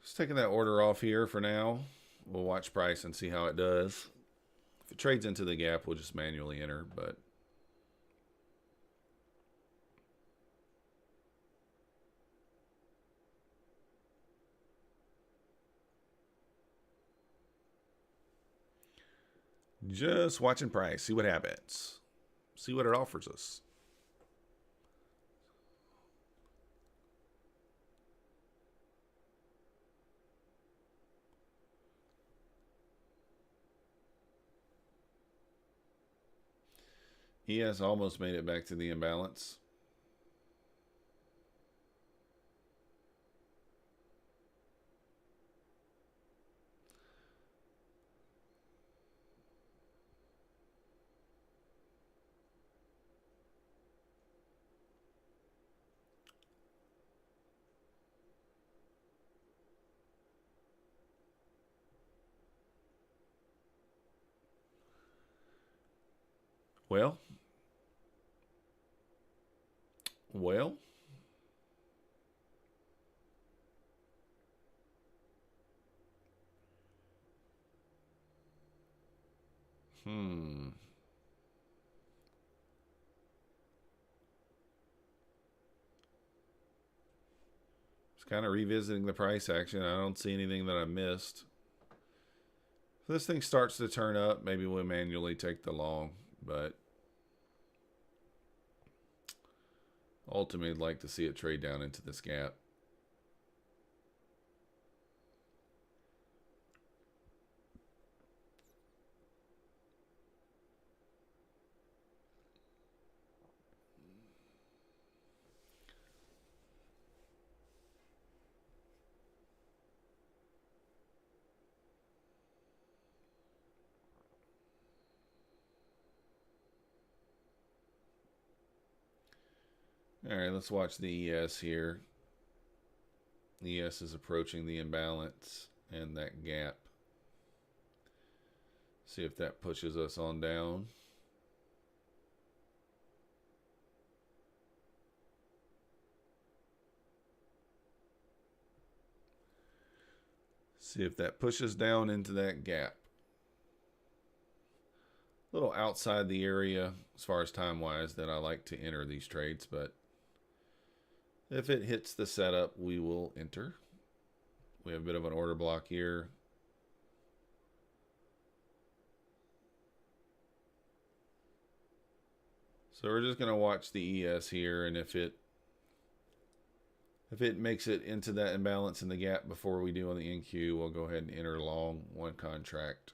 A: Just taking that order off here for now. We'll watch price and see how it does. If it trades into the gap, we'll just manually enter, but just watching price, see what happens. See what it offers us. He has almost made it back to the imbalance. Well, well, Just kind of revisiting the price action. I don't see anything that I missed. If this thing starts to turn up, maybe we'll manually take the long, but ultimately I'd like to see it trade down into this gap. All right, let's watch the ES here. The ES is approaching the imbalance and that gap. See if that pushes us on down. See if that pushes down into that gap. A little outside the area as far as time-wise that I like to enter these trades, but if it hits the setup, we will enter. We have a bit of an order block here. So we're just going to watch the ES here, and if it makes it into that imbalance in the gap before we do on the NQ, we'll go ahead and enter long one contract.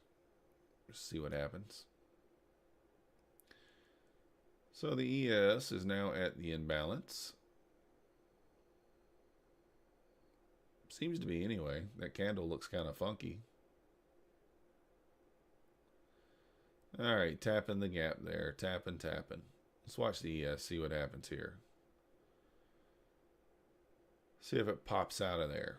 A: Just see what happens. So the ES is now at the imbalance. Seems to be anyway. That candle looks kind of funky. All right, tapping the gap there. Tapping. Let's watch the ES, see what happens here. See if it pops out of there.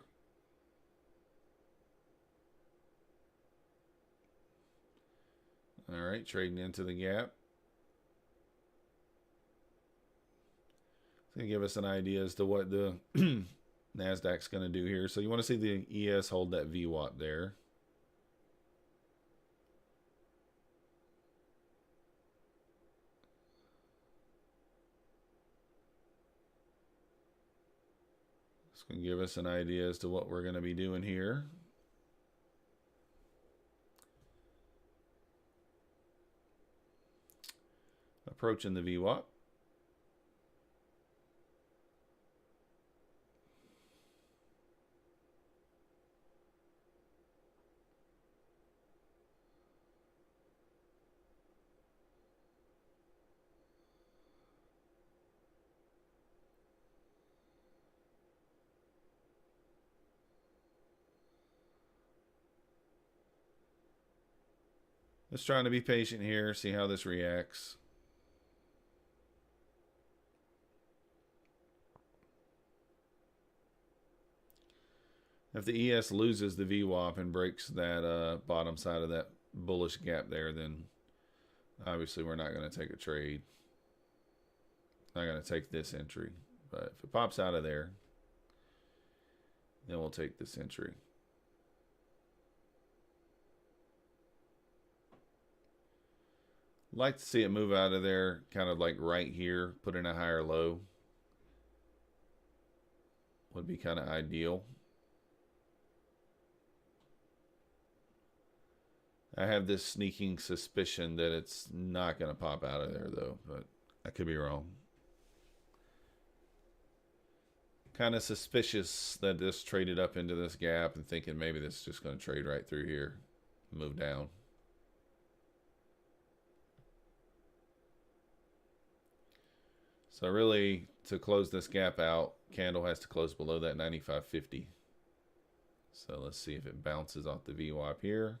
A: All right, trading into the gap. It's going to give us an idea as to what the Nasdaq's going to do here. So you want to see the ES hold that VWAP there. It's going to give us an idea as to what we're going to be doing here. Approaching the VWAP. Just trying to be patient here, see how this reacts. If the ES loses the VWAP and breaks that bottom side of that bullish gap there, then obviously we're not going to take a trade. Not going to take this entry. But if it pops out of there, then we'll take this entry. Like to see it move out of there, kind of like right here, put in a higher low. Would be kind of ideal. I have this sneaking suspicion that it's not going to pop out of there, though, but I could be wrong. Kind of suspicious that this traded up into this gap and thinking maybe this is just going to trade right through here, move down. So really, to close this gap out, candle has to close below that 95.50. So let's see if it bounces off the VWAP here.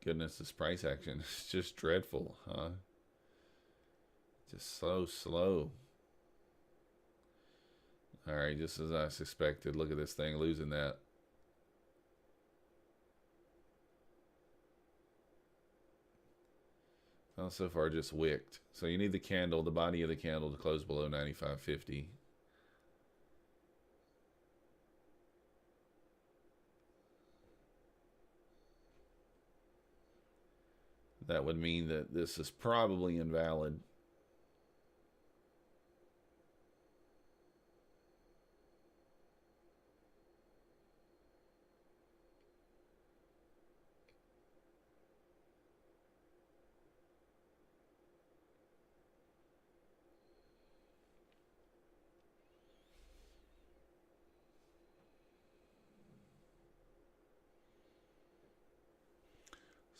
A: Goodness, this price action is just dreadful, huh? Just so slow. All right, just as I suspected. Look at this thing losing that. Well, so far just wicked. So you need the candle, the body of the candle, to close below 95.50. That would mean that this is probably invalid.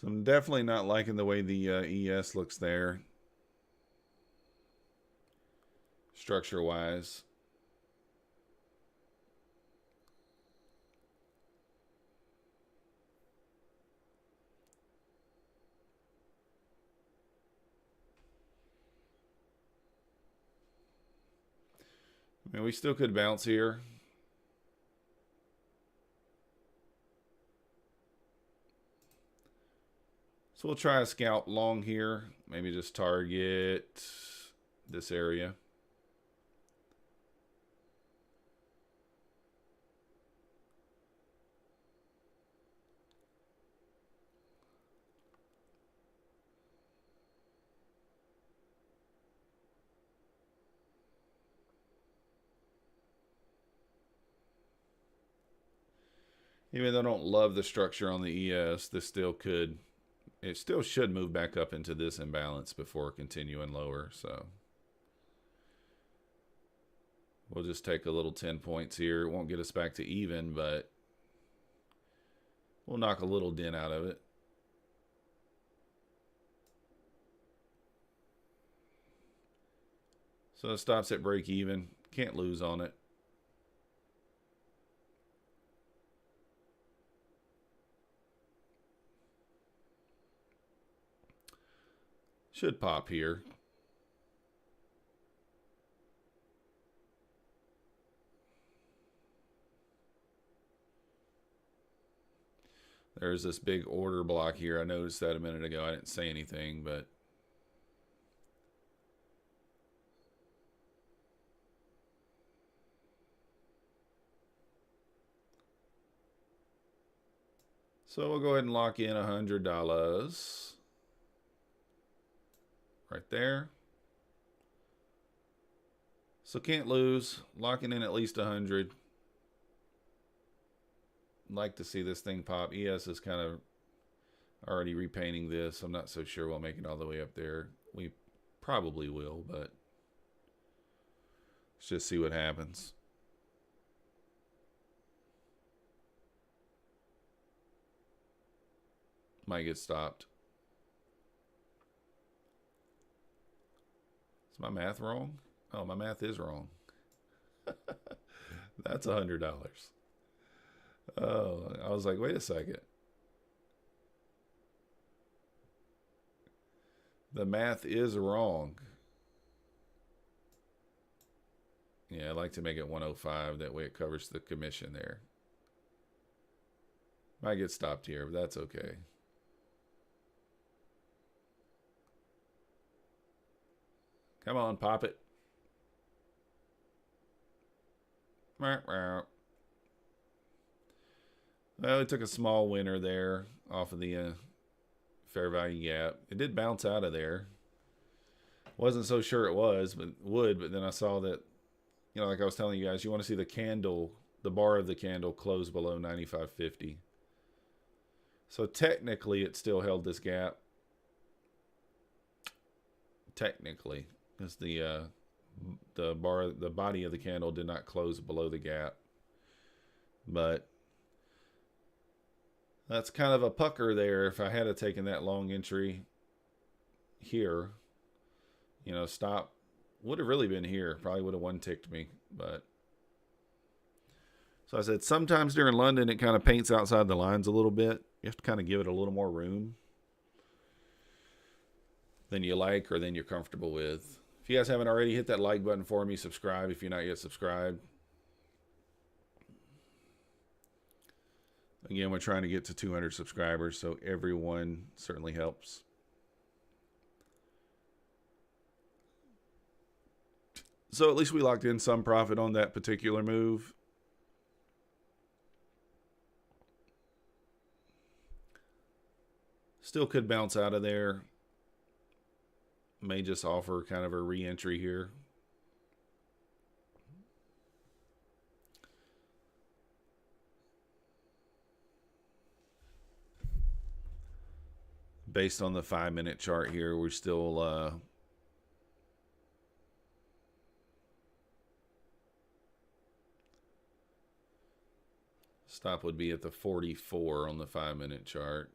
A: So I'm definitely not liking the way the ES looks there, structure-wise. I mean, we still could bounce here. So we'll try a scalp long here. Maybe just target this area. Even though I don't love the structure on the ES, this still could, it still should move back up into this imbalance before continuing lower. So We'll just take a little 10 points here. It won't get us back to even, but we'll knock a little dent out of it. So it stops at break even. Can't lose on it. Should pop here. There's this big order block here. I noticed that a minute ago. I didn't say anything, but so we'll go ahead and lock in $100 right there. So can't lose. Locking in at least 100. Like to see this thing pop. ES is kind of already repainting this. I'm not so sure we'll make it all the way up there. We probably will, but let's just see what happens. Might get stopped. Is my math wrong? Oh, my math is wrong. That's $100. Oh, I was like, wait a second. The math is wrong. Yeah, I like to make it 105. That way it covers the commission there. Might get stopped here, but that's okay. Come on, pop it. Well, it took a small winner there off of the fair value gap. It did bounce out of there. Wasn't so sure it was, but would. But then I saw that, you know, like I was telling you guys, you want to see the candle, the bar of the candle close below 95.50. So technically, it still held this gap. Technically, because the body of the candle did not close below the gap. But that's kind of a pucker there. If I had taken that long entry here, you know, stop would have really been here. Probably would have one ticked me. But so I said, sometimes during London, it kind of paints outside the lines a little bit. You have to kind of give it a little more room than you like or than you're comfortable with. If you guys haven't already, hit that like button for me. Subscribe if you're not yet subscribed. Again, we're trying to get to 200 subscribers, so everyone certainly helps. So at least we locked in some profit on that particular move. Still could bounce out of there. May just offer kind of a re-entry here. Based on the 5-minute chart here, we're still stop would be at the 44 on the 5-minute chart.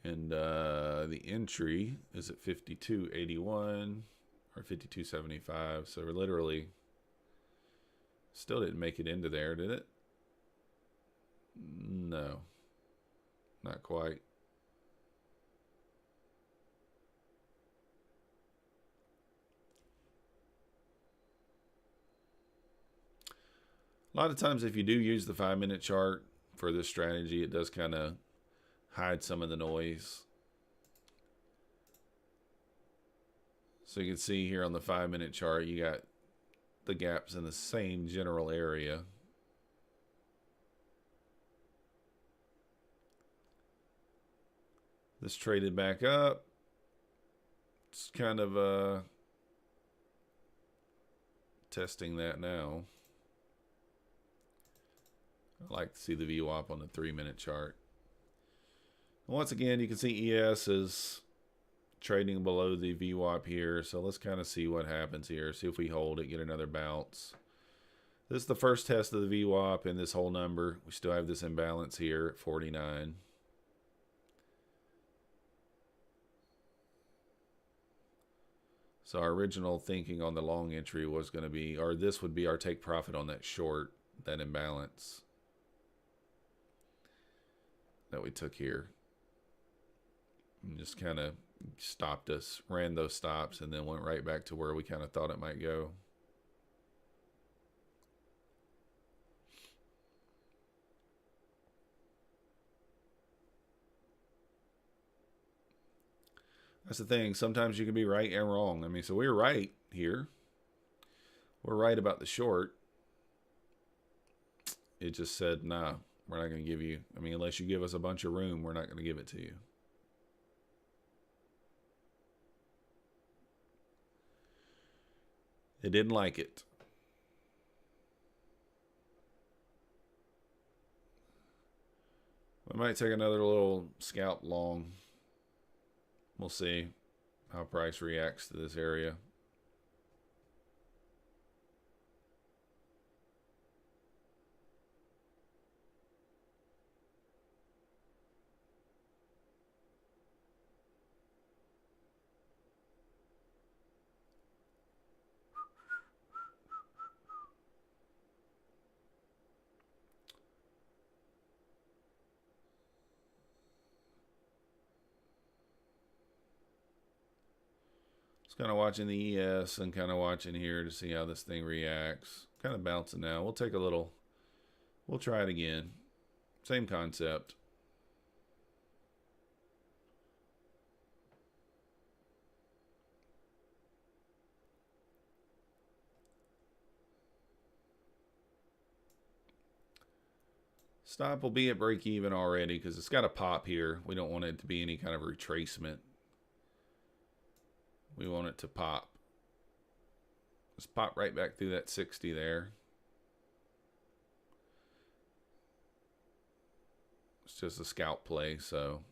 A: And the entry is at 52.81 or 52.75. So we're literally still didn't make it into there, did it? No, not quite. A lot of times if you do use the 5-minute chart for this strategy, it does kind of hide some of the noise. So you can see here on the 5-minute chart, you got the gaps in the same general area. This traded back up. It's kind of testing that now. I like to see the VWAP on the 3-minute chart. Once again, you can see ES is trading below the VWAP here, so let's kind of see what happens here. See if we hold it, get another bounce. This is the first test of the VWAP and this whole number. We still have this imbalance here at 49. So our original thinking on the long entry was going to be, or this would be our take profit on that short, that imbalance that we took here. And just kind of stopped us, ran those stops, and then went right back to where we kind of thought it might go. That's the thing. Sometimes you can be right and wrong. I mean, so we were right here. We're right about the short. It just said, nah, we're not going to give you, I mean, unless you give us a bunch of room, we're not going to give it to you. They didn't like it. We might take another little scalp long. We'll see how price reacts to this area. Kind of watching the ES and kind of watching here to see how this thing reacts. Kind of bouncing now. We'll take a little, we'll try it again. Same concept. Stop will be at break even already because it's got a pop here. We don't want it to be any kind of retracement. We want it to pop. Just pop right back through that 60 there. It's just a scalp play, so.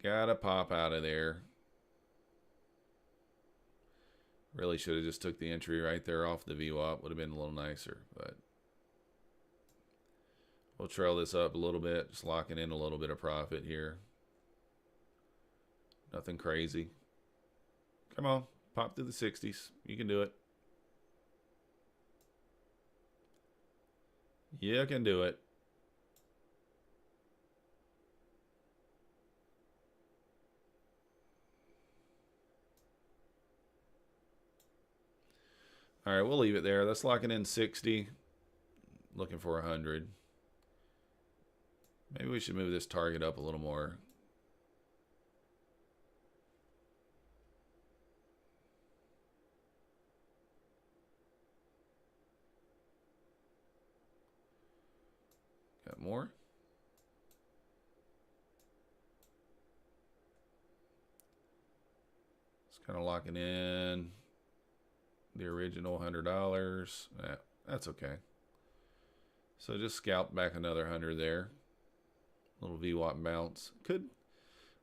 A: Gotta pop out of there. Really should have just took the entry right there off the VWAP. Would have been a little nicer, but. We'll trail this up a little bit, just locking in a little bit of profit here. Nothing crazy. Come on, pop through the 60s. You can do it. You can do it. All right, we'll leave it there. Let's lock it in 60. Looking for 100. Maybe we should move this target up a little more. Got more? It's kind of locking in the original $100. Yeah, that's okay. So just scalp back another 100 there. Little VWAP bounce. Could,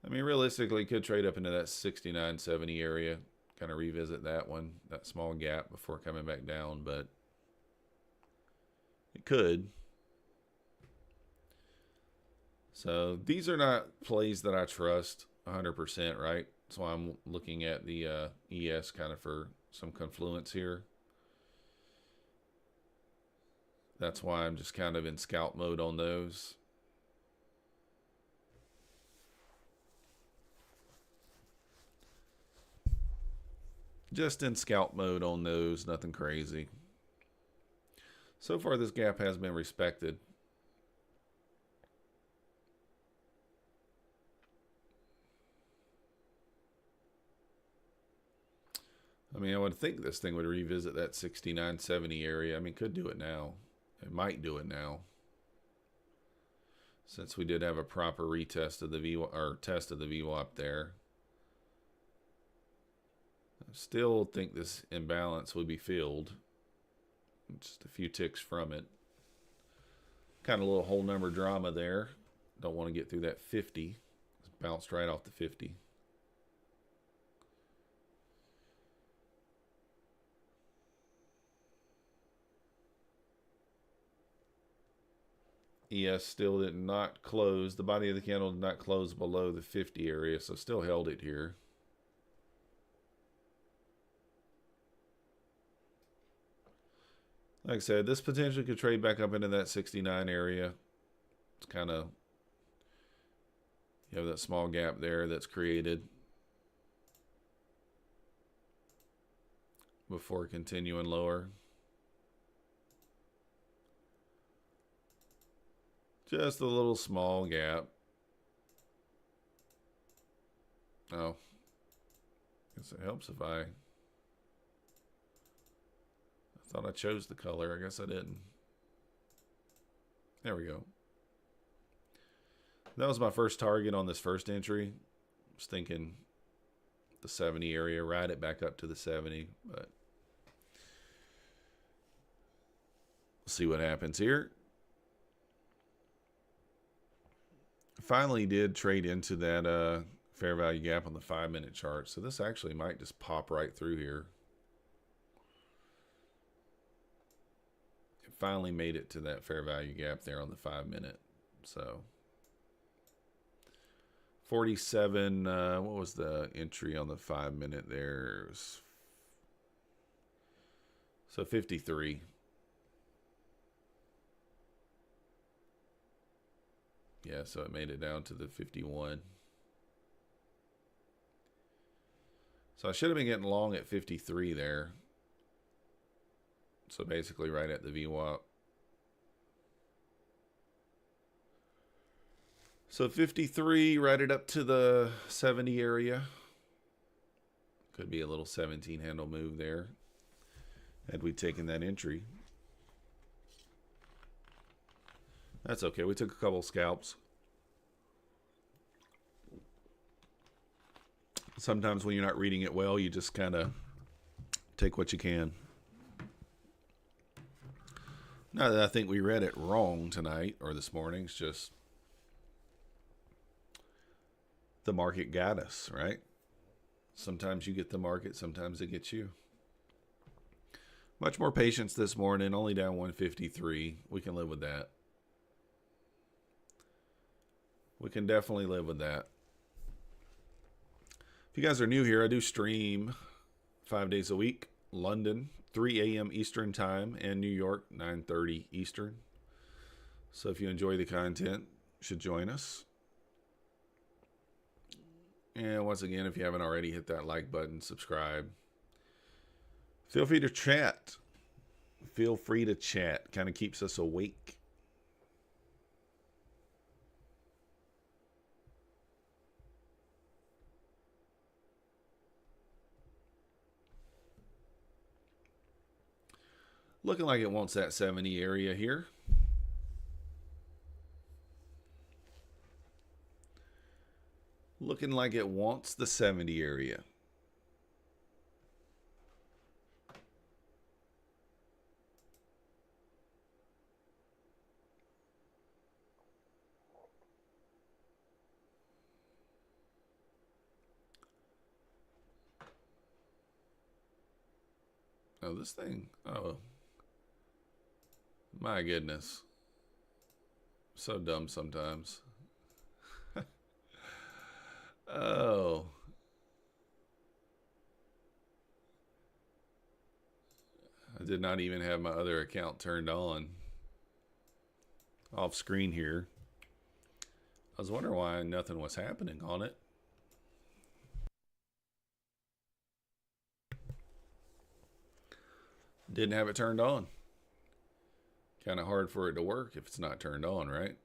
A: I mean, realistically, could trade up into that 69.70 area. Kind of revisit that one, that small gap before coming back down, but it could. So these are not plays that I trust 100%, right? That's why I'm looking at the ES kind of for some confluence here. That's why I'm just kind of in scalp mode on those. Just in scalp mode on those, nothing crazy. So far, this gap has been respected. I mean, I would think this thing would revisit that 69.70 area. I mean, could do it now. It might do it now. Since we did have a proper retest of the test of the VWAP there. I still think this imbalance would be filled. Just a few ticks from it. Kind of a little whole number drama there. Don't want to get through that 50. It's bounced right off the 50. ES still did not close. The body of the candle did not close below the 50 area, so still held it here. Like I said, this potentially could trade back up into that 69 area. It's kind of, you have that small gap there that's created before continuing lower. Just a little small gap. Oh, guess it helps if I thought I chose the color. I guess I didn't. There we go. That was my first target on this first entry. I was thinking the 70 area, ride it back up to the 70, but we'll see what happens here. Finally did trade into that fair value gap on the 5-minute chart. So this actually might just pop right through here. It finally made it to that fair value gap there on the 5-minute. So 47, what was the entry on the 5-minute there? So 53. Yeah, so it made it down to the 51. So I should have been getting long at 53 there. So basically right at the VWAP. So 53, right it up to the 70 area. Could be a little 17 handle move there had we taken that entry. That's okay. We took a couple scalps. Sometimes when you're not reading it well, you just kind of take what you can. Not that I think we read it wrong tonight or this morning. It's just the market got us, right? Sometimes you get the market, sometimes it gets you. Much more patience this morning, only down 153. We can live with that. We can definitely live with that. If you guys are new here, I do stream 5 days a week. London, 3 a.m. Eastern Time, and New York, 9:30 Eastern. So if you enjoy the content, you should join us. And once again, if you haven't already, hit that like button, subscribe. Feel free to chat. Feel free to chat. Kind of keeps us awake. Looking like it wants that 70 area here. Looking like it wants the 70 area. Oh, this thing. Oh. My goodness. So dumb sometimes. Oh. I did not even have my other account turned on. Off screen here. I was wondering why nothing was happening on it. Didn't have it turned on. Kind of hard for it to work if it's not turned on, right?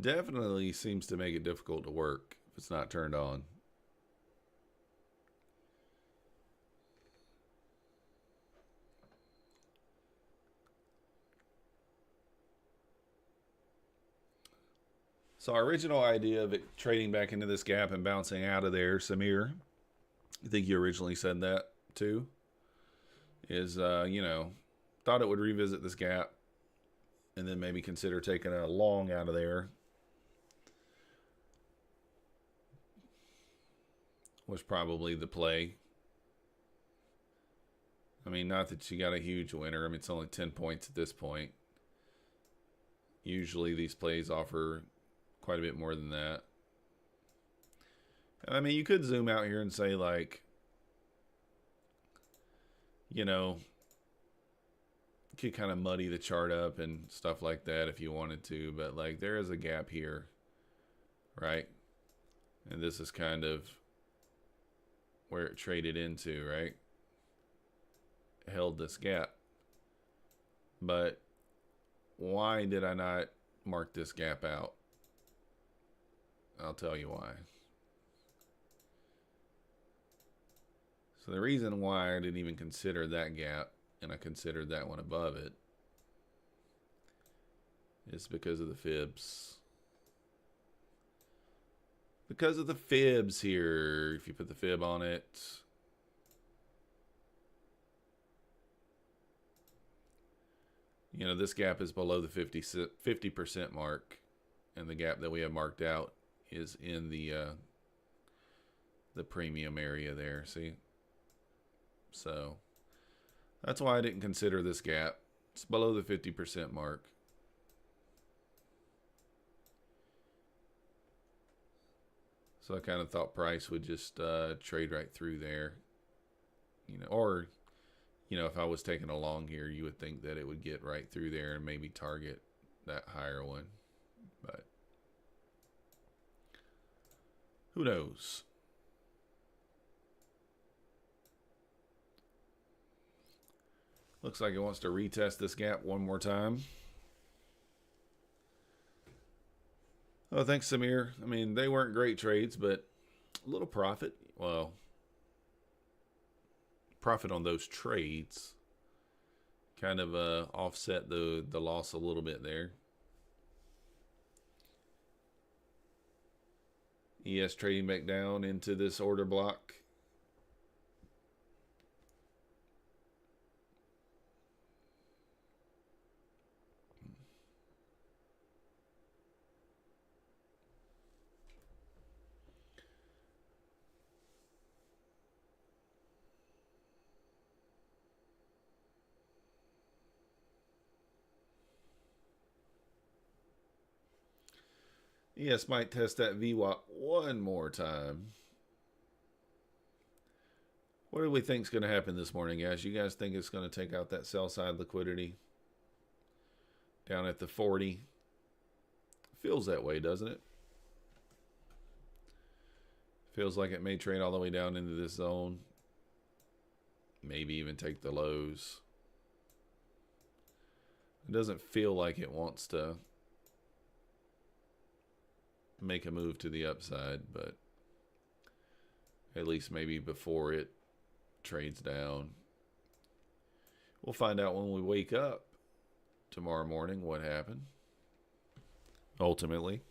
A: Definitely seems to make it difficult to work if it's not turned on. So our original idea of it trading back into this gap and bouncing out of there, Samir, I think you originally said that too. is, you know, thought it would revisit this gap and then maybe consider taking a long out of there. Was probably the play. I mean, not that you got a huge winner. I mean, it's only 10 points at this point. Usually these plays offer quite a bit more than that. I mean, you could zoom out here and say, like, you know, you could kind of muddy the chart up and stuff like that if you wanted to. But, like, there is a gap here, right? And this is kind of where it traded into, right? Held this gap. But why did I not mark this gap out? I'll tell you why. So the reason why I didn't even consider that gap and I considered that one above it is because of the fibs. Because of the fibs here. If you put the fib on it, you know, this gap is below the 50% mark, and the gap that we have marked out is in the premium area there. See? So that's why I didn't consider this gap. It's below the 50% mark. So I kind of thought price would just trade right through there. You know, or, you know, if I was taking a long here, you would think that it would get right through there and maybe target that higher one. But who knows? Looks like it wants to retest this gap one more time. Oh, thanks, Samir. I mean, they weren't great trades, but a little profit. Well, profit on those trades kind of offset the loss a little bit there. ES trading back down into this order block. ES might test that VWAP one more time. What do we think is going to happen this morning, guys? You guys think it's going to take out that sell side liquidity down at the 40? Feels that way, doesn't it? Feels like it may trade all the way down into this zone. Maybe even take the lows. It doesn't feel like it wants to make a move to the upside, but at least maybe before it trades down. We'll find out when we wake up tomorrow morning what happened ultimately.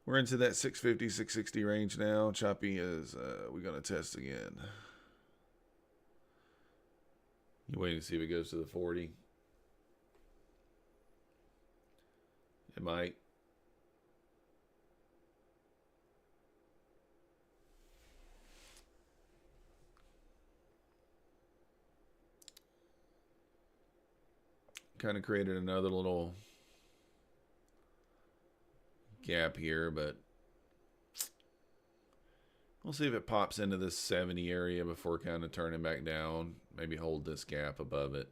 A: We're into that 650, 660 range now. Choppy is, we're going to test again. You waiting to see if it goes to the 40? It might. Kind of created another little gap here, but we'll see if it pops into this 70 area before kind of turning back down. Maybe hold this gap above it.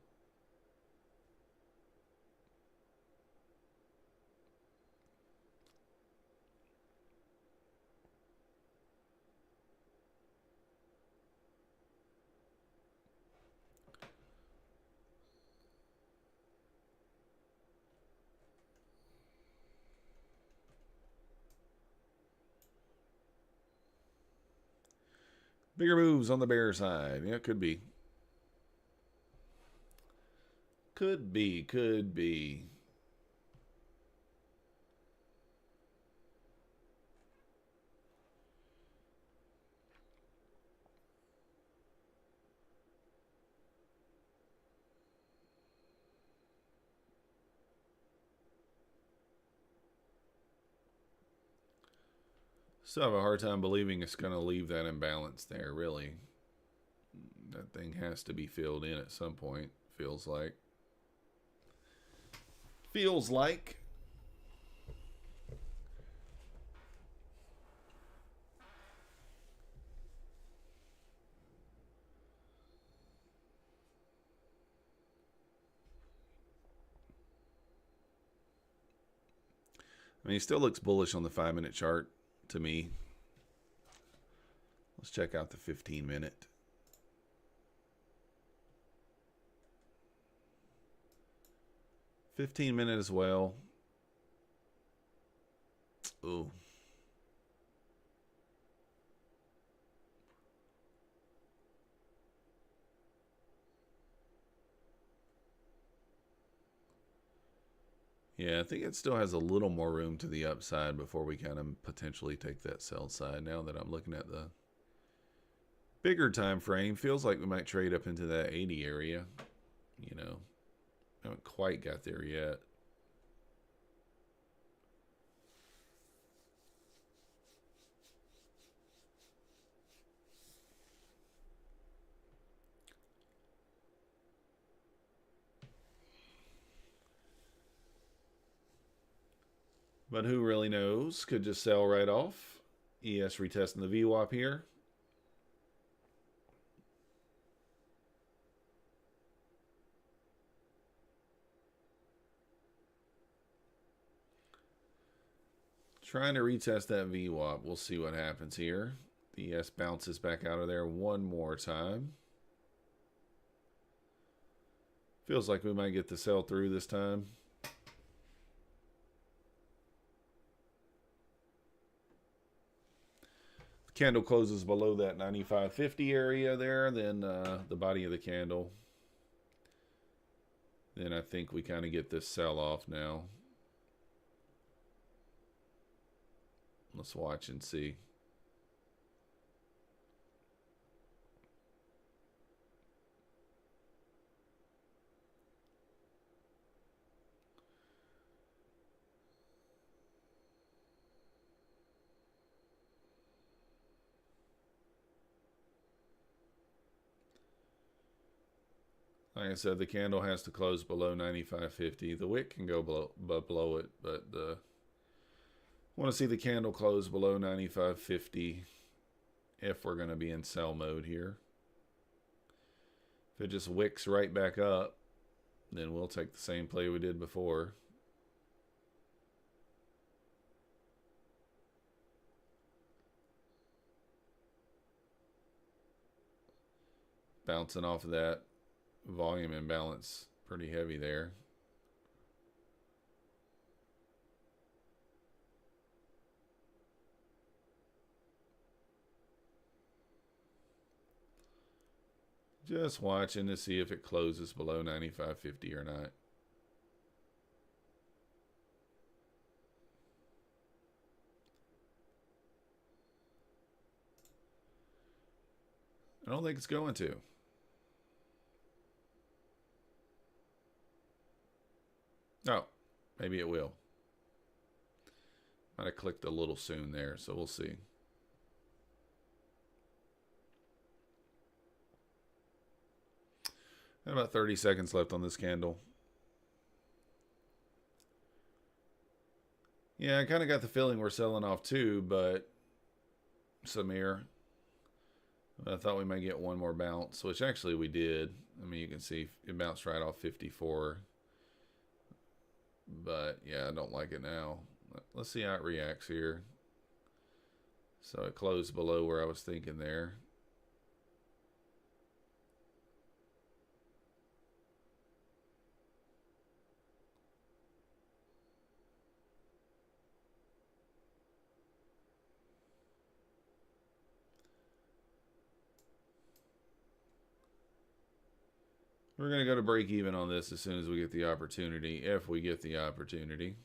A: Bigger moves on the bear side. Yeah, could be. Could be. Still have a hard time believing it's going to leave that imbalance there, really. That thing has to be filled in at some point, feels like. Feels like. I mean, he still looks bullish on the 5-minute chart to me. Let's check out the 15-minute. $15-minute as well. Ooh. Yeah, I think it still has a little more room to the upside before we kind of potentially take that sell side. Now that I'm looking at the bigger time frame, feels like we might trade up into that 80 area. You know, haven't quite got there yet. But who really knows? Could just sell right off. ES retesting the VWAP here. Trying to retest that VWAP. We'll see what happens here. The ES bounces back out of there one more time. Feels like we might get the sell through this time. The candle closes below that 95.50 area there, then the body of the candle. Then I think we kind of get this sell off now. Let's watch and see. Like I said, the candle has to close below 95.50. The wick can go below it, but I want to see the candle close below 95.50 if we're going to be in sell mode here. If it just wicks right back up, then we'll take the same play we did before. Bouncing off of that volume imbalance pretty heavy there. Just watching to see if it closes below 95.50 or not. I don't think it's going to. Oh, maybe it will. Might have clicked a little soon there, so we'll see. And about 30 seconds left on this candle. Yeah, I kind of got the feeling we're selling off too, but Samir, I thought we might get one more bounce, which actually we did. I mean, you can see it bounced right off 54. But yeah, I don't like it now. Let's see how it reacts here. So it closed below where I was thinking there. We're going to go to break even on this as soon as we get the opportunity, if we get the opportunity.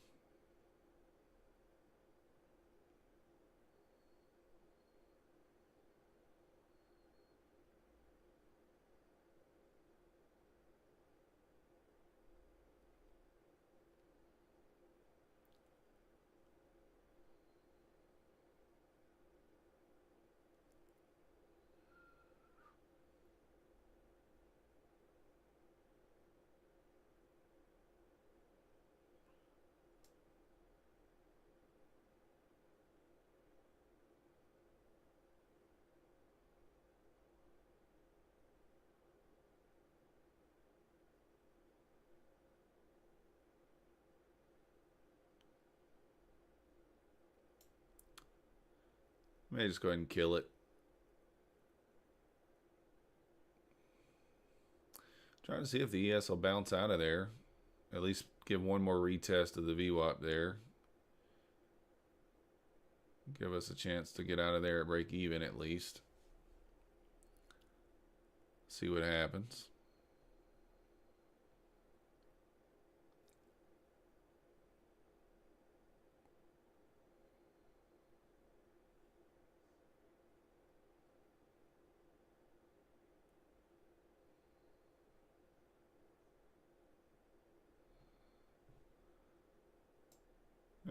A: May just go ahead and kill it. Trying to see if the ES will bounce out of there. At least give one more retest of the VWAP there. Give us a chance to get out of there at break even at least. See what happens.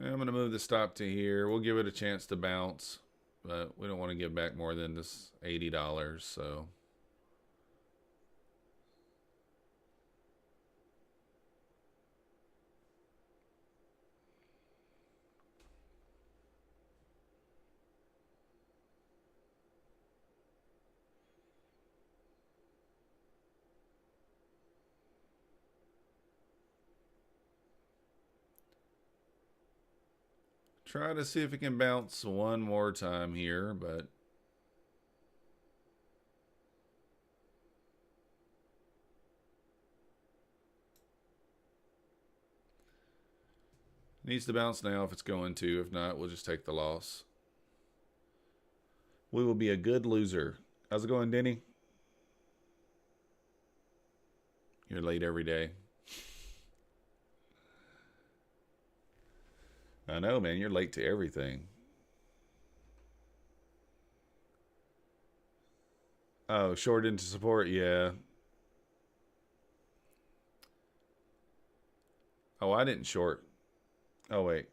A: I'm going to move the stop to here. We'll give it a chance to bounce, but we don't want to give back more than this $80, so. Try to see if it can bounce one more time here, but needs to bounce now if it's going to. If not, we'll just take the loss. We will be a good loser. How's it going, Denny? You're late every day. I know, man. You're late to everything. Oh, short into support? Yeah. Oh, I didn't short. Oh, wait.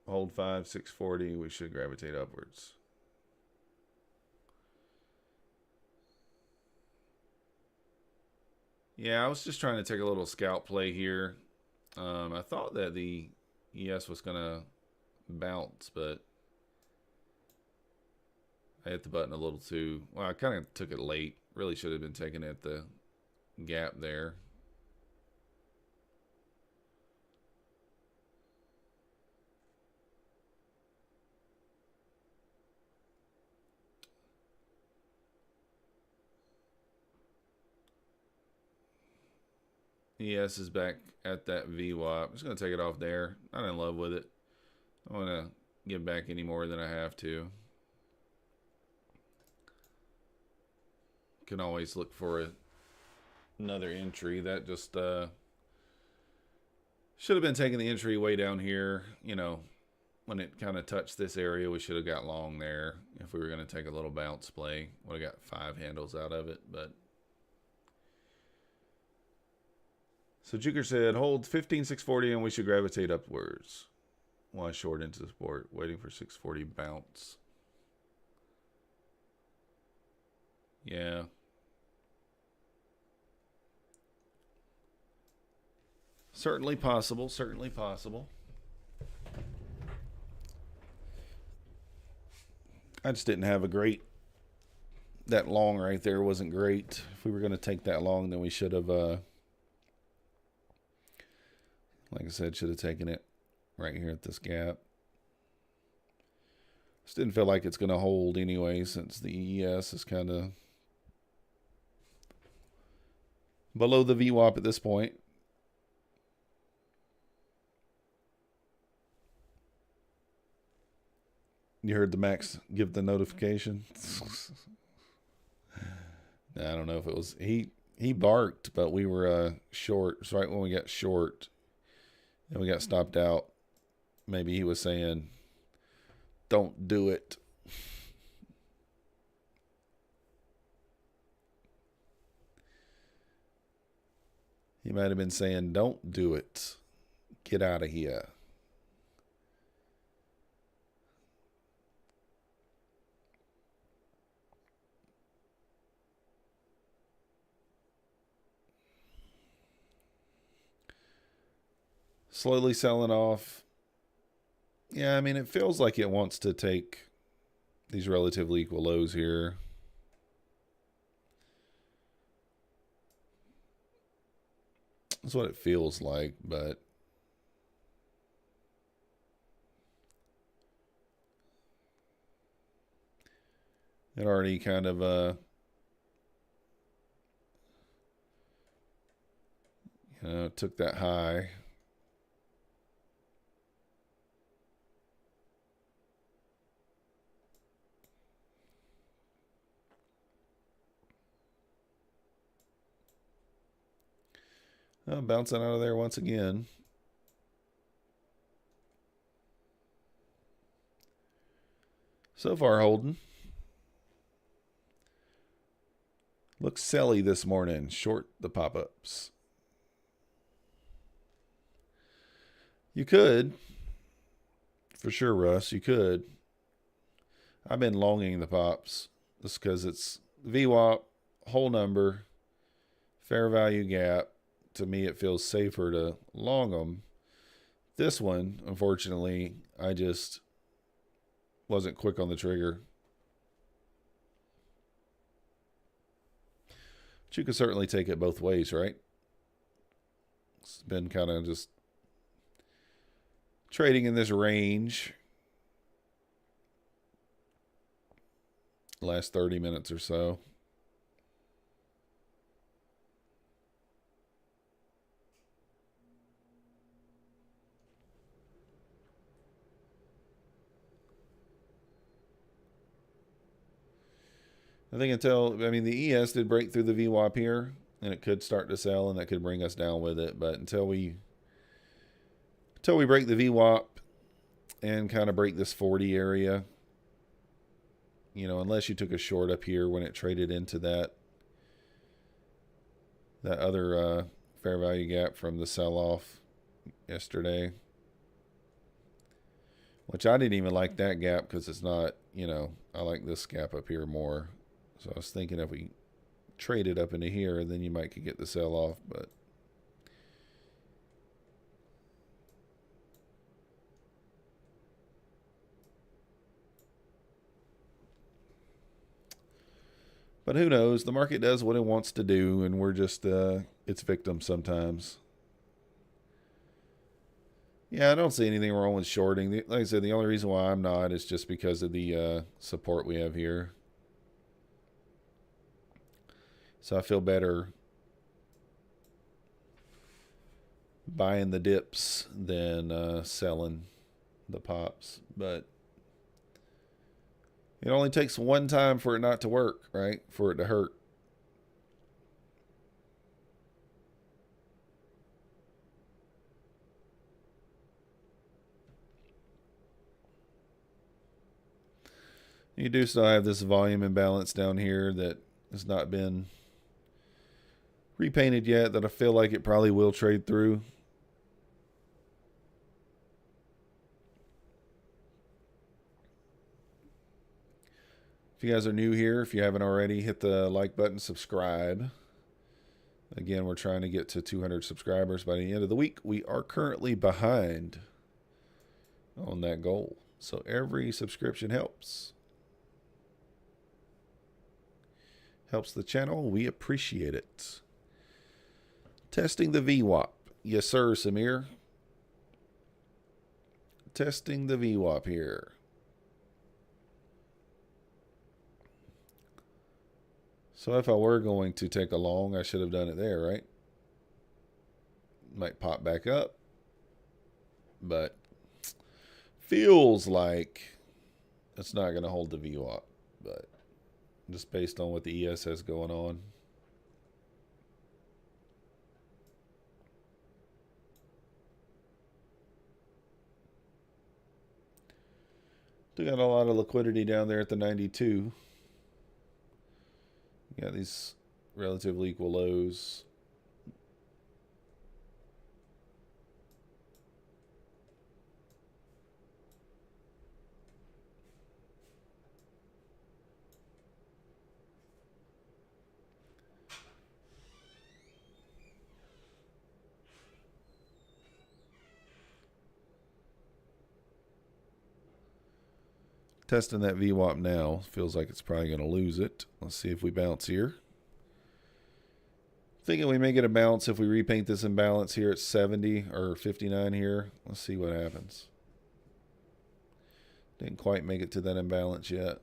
A: Hold 5, 640. We should gravitate upwards. Yeah, I was just trying to take a little scout play here. I thought that the ES was going to bounce, but I hit the button a little too. Well, I kind of took it late. Really should have been taking it at the gap there. ES is back at that VWAP. I'm just going to take it off there. Not in love with it. I don't want to give back any more than I have to. Can always look for another entry. That just should have been taking the entry way down here. You know, when it kind of touched this area, we should have got long there. If we were going to take a little bounce play, would have got 5 handles out of it. But so Juker said, hold 15,640 and we should gravitate upwards. Why short into the support, waiting for 640 bounce. Yeah. Certainly possible, certainly possible. I just didn't have a great, that long right there wasn't great. If we were going to take that long, then we should have, like I said, should have taken it right here at this gap. Just didn't feel like it's going to hold anyway, since the ES is kind of below the VWAP at this point. You heard the Max give the notification. I don't know if it was he barked, but we were short. It's right when we got short and we got stopped out. Maybe he was saying, "Don't do it." He might have been saying, "Don't do it. Get out of here." Slowly selling off. Yeah, I mean, it feels like it wants to take these relatively equal lows here. That's what it feels like, but It already kind of took that high. Bouncing out of there once again. So far holding. Looks selly this morning. Short the pop-ups. You could. For sure, Russ. You could. I've been longing the pops. Just because it's VWAP, whole number, fair value gap. To me, it feels safer to long them. This one, unfortunately, I just wasn't quick on the trigger. But you could certainly take it both ways, right? It's been kind of just trading in this range last 30 minutes or so. I think the ES did break through the VWAP here, and it could start to sell, and that could bring us down with it. But until we break the VWAP and kind of break this 40 area, unless you took a short up here when it traded into that other fair value gap from the sell-off yesterday, which I didn't even like that gap because it's not, I like this gap up here more. So I was thinking if we traded up into here, then you might could get the sell-off, but who knows? The market does what it wants to do, and we're just its victims sometimes. Yeah, I don't see anything wrong with shorting. Like I said, the only reason why I'm not is just because of the support we have here. So I feel better buying the dips than selling the pops. But it only takes one time for it not to work, right? For it to hurt. You do still have this volume imbalance down here that has not been repainted yet, that I feel like it probably will trade through. If you guys are new here, if you haven't already, hit the like button, subscribe. Again, we're trying to get to 200 subscribers by the end of the week. We are currently behind on that goal. So every subscription helps. Helps the channel. We appreciate it. Testing the VWAP. Yes, sir, Samir. Testing the VWAP here. So if I were going to take a long, I should have done it there, right? Might pop back up. But feels like it's not going to hold the VWAP. But just based on what the ES has going on. Still got a lot of liquidity down there at the 92. Got these relatively equal lows. Testing that VWAP now. Feels like it's probably going to lose it. Let's see if we bounce here. Thinking we may get a bounce if we repaint this imbalance here at 70 or 59 here. Let's see what happens. Didn't quite make it to that imbalance yet.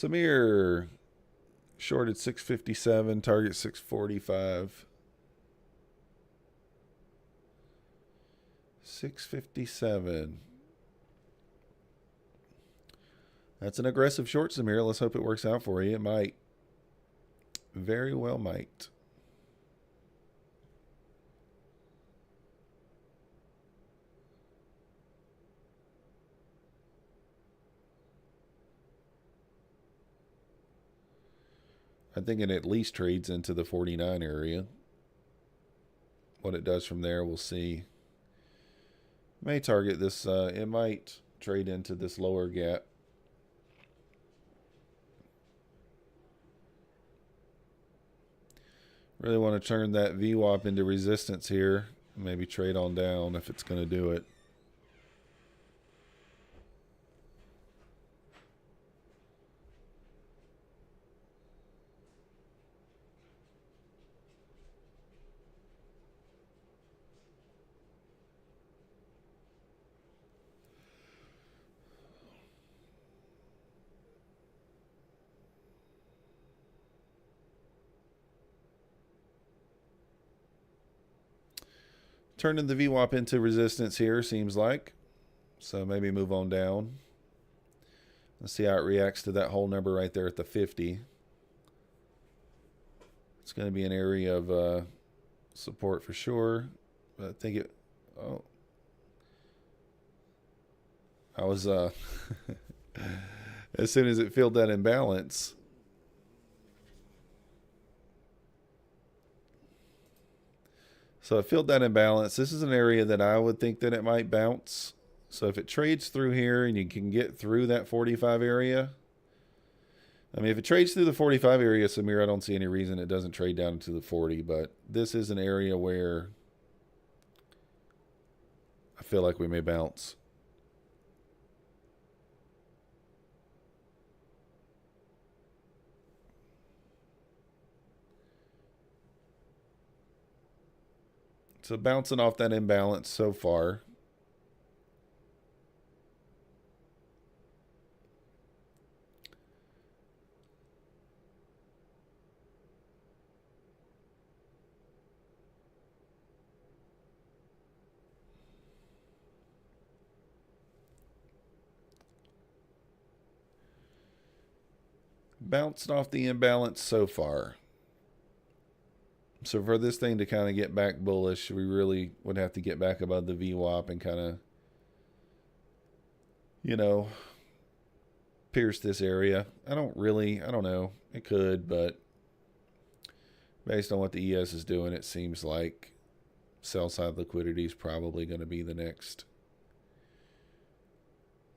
A: Samir shorted 657, target 645. 657. That's an aggressive short, Samir. Let's hope it works out for you. It might. Very well might. I think it at least trades into the 49 area. What it does from there, we'll see. May target this. It might trade into this lower gap. Really want to turn that VWAP into resistance here. Maybe trade on down if it's going to do it. Turning the VWAP into resistance here, seems like. So maybe move on down. Let's see how it reacts to that whole number right there at the 50. It's going to be an area of support for sure. But I think it... Oh. I was... as soon as it filled that imbalance... So it filled that imbalance. This is an area that I would think that it might bounce. So if it trades through here and you can get through that 45 area. I mean, if it trades through the 45 area, Samir, I don't see any reason it doesn't trade down to the 40. But this is an area where I feel like we may bounce. So bouncing off that imbalance so far. Bounced off the imbalance so far. So for this thing to kind of get back bullish, we really would have to get back above the VWAP and kind of, you know, pierce this area. I don't know. It could, but based on what the ES is doing, it seems like sell side liquidity is probably going to be the next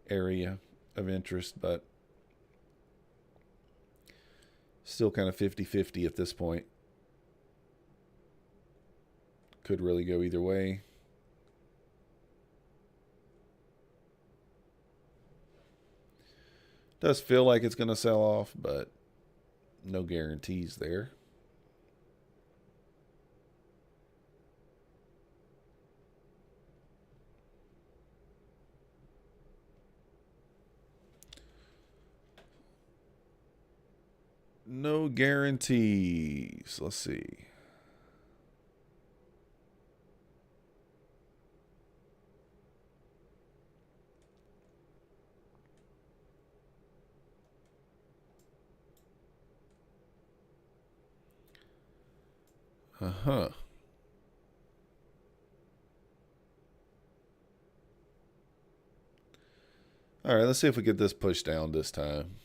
A: area of interest, but still kind of 50-50 at this point. Could really go either way. Does feel like it's going to sell off, but no guarantees there. No guarantees. Let's see. Uh-huh. All right, let's see if we get this pushed down this time.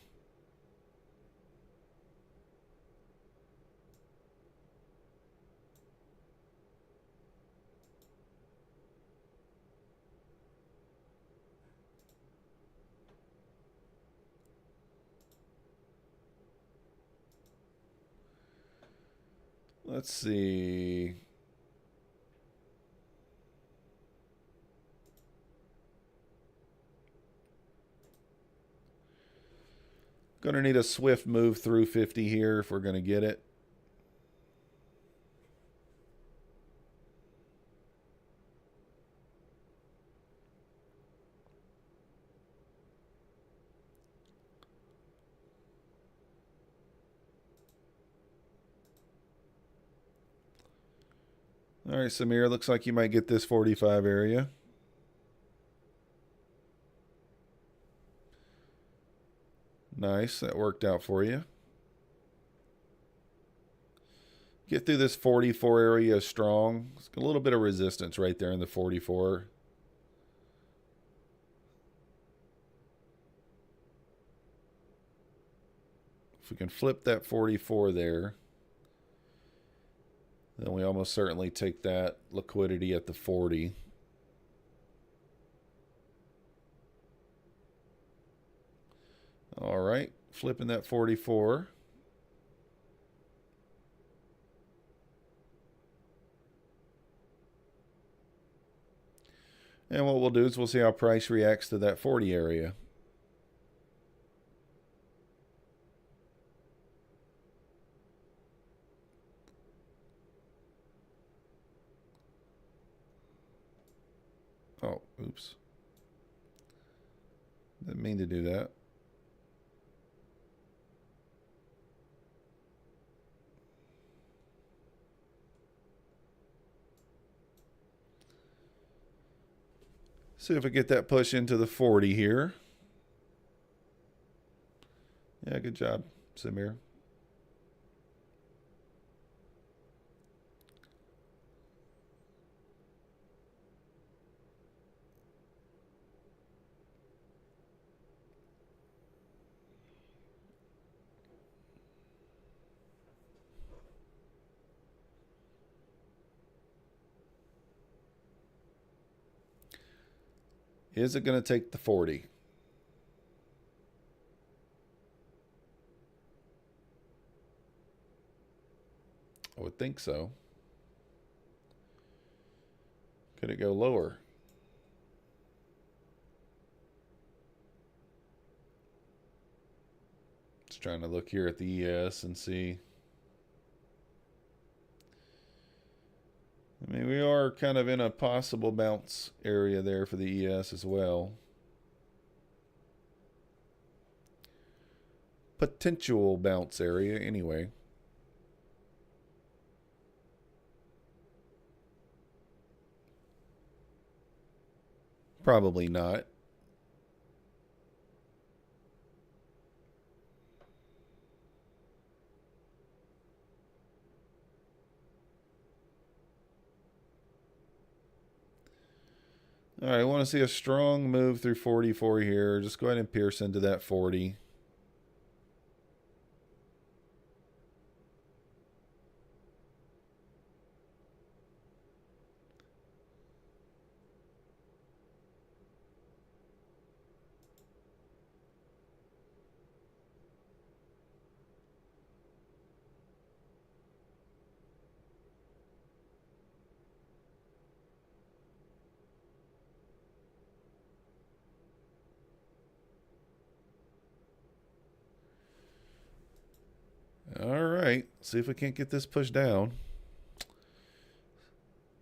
A: Let's see. Gonna need a swift move through 50 here if we're gonna get it. All right, Samir, looks like you might get this 45 area. Nice, that worked out for you. Get through this 44 area strong. It's a little bit of resistance right there in the 44. If we can flip that 44 there, then we almost certainly take that liquidity at the 40. All right, flipping that 44. And what we'll do is we'll see how price reacts to that 40 area. Oh, oops. Didn't mean to do that. See if we get that push into the 40 here. Yeah, good job, Samir. Is it going to take the 40? I would think so. Could it go lower? Just trying to look here at the ES and see. I mean, we are kind of in a possible bounce area there for the ES as well. Potential bounce area anyway. Probably not. All right, I want to see a strong move through 44 here. Just go ahead and pierce into that 40. All right, see if we can't get this pushed down.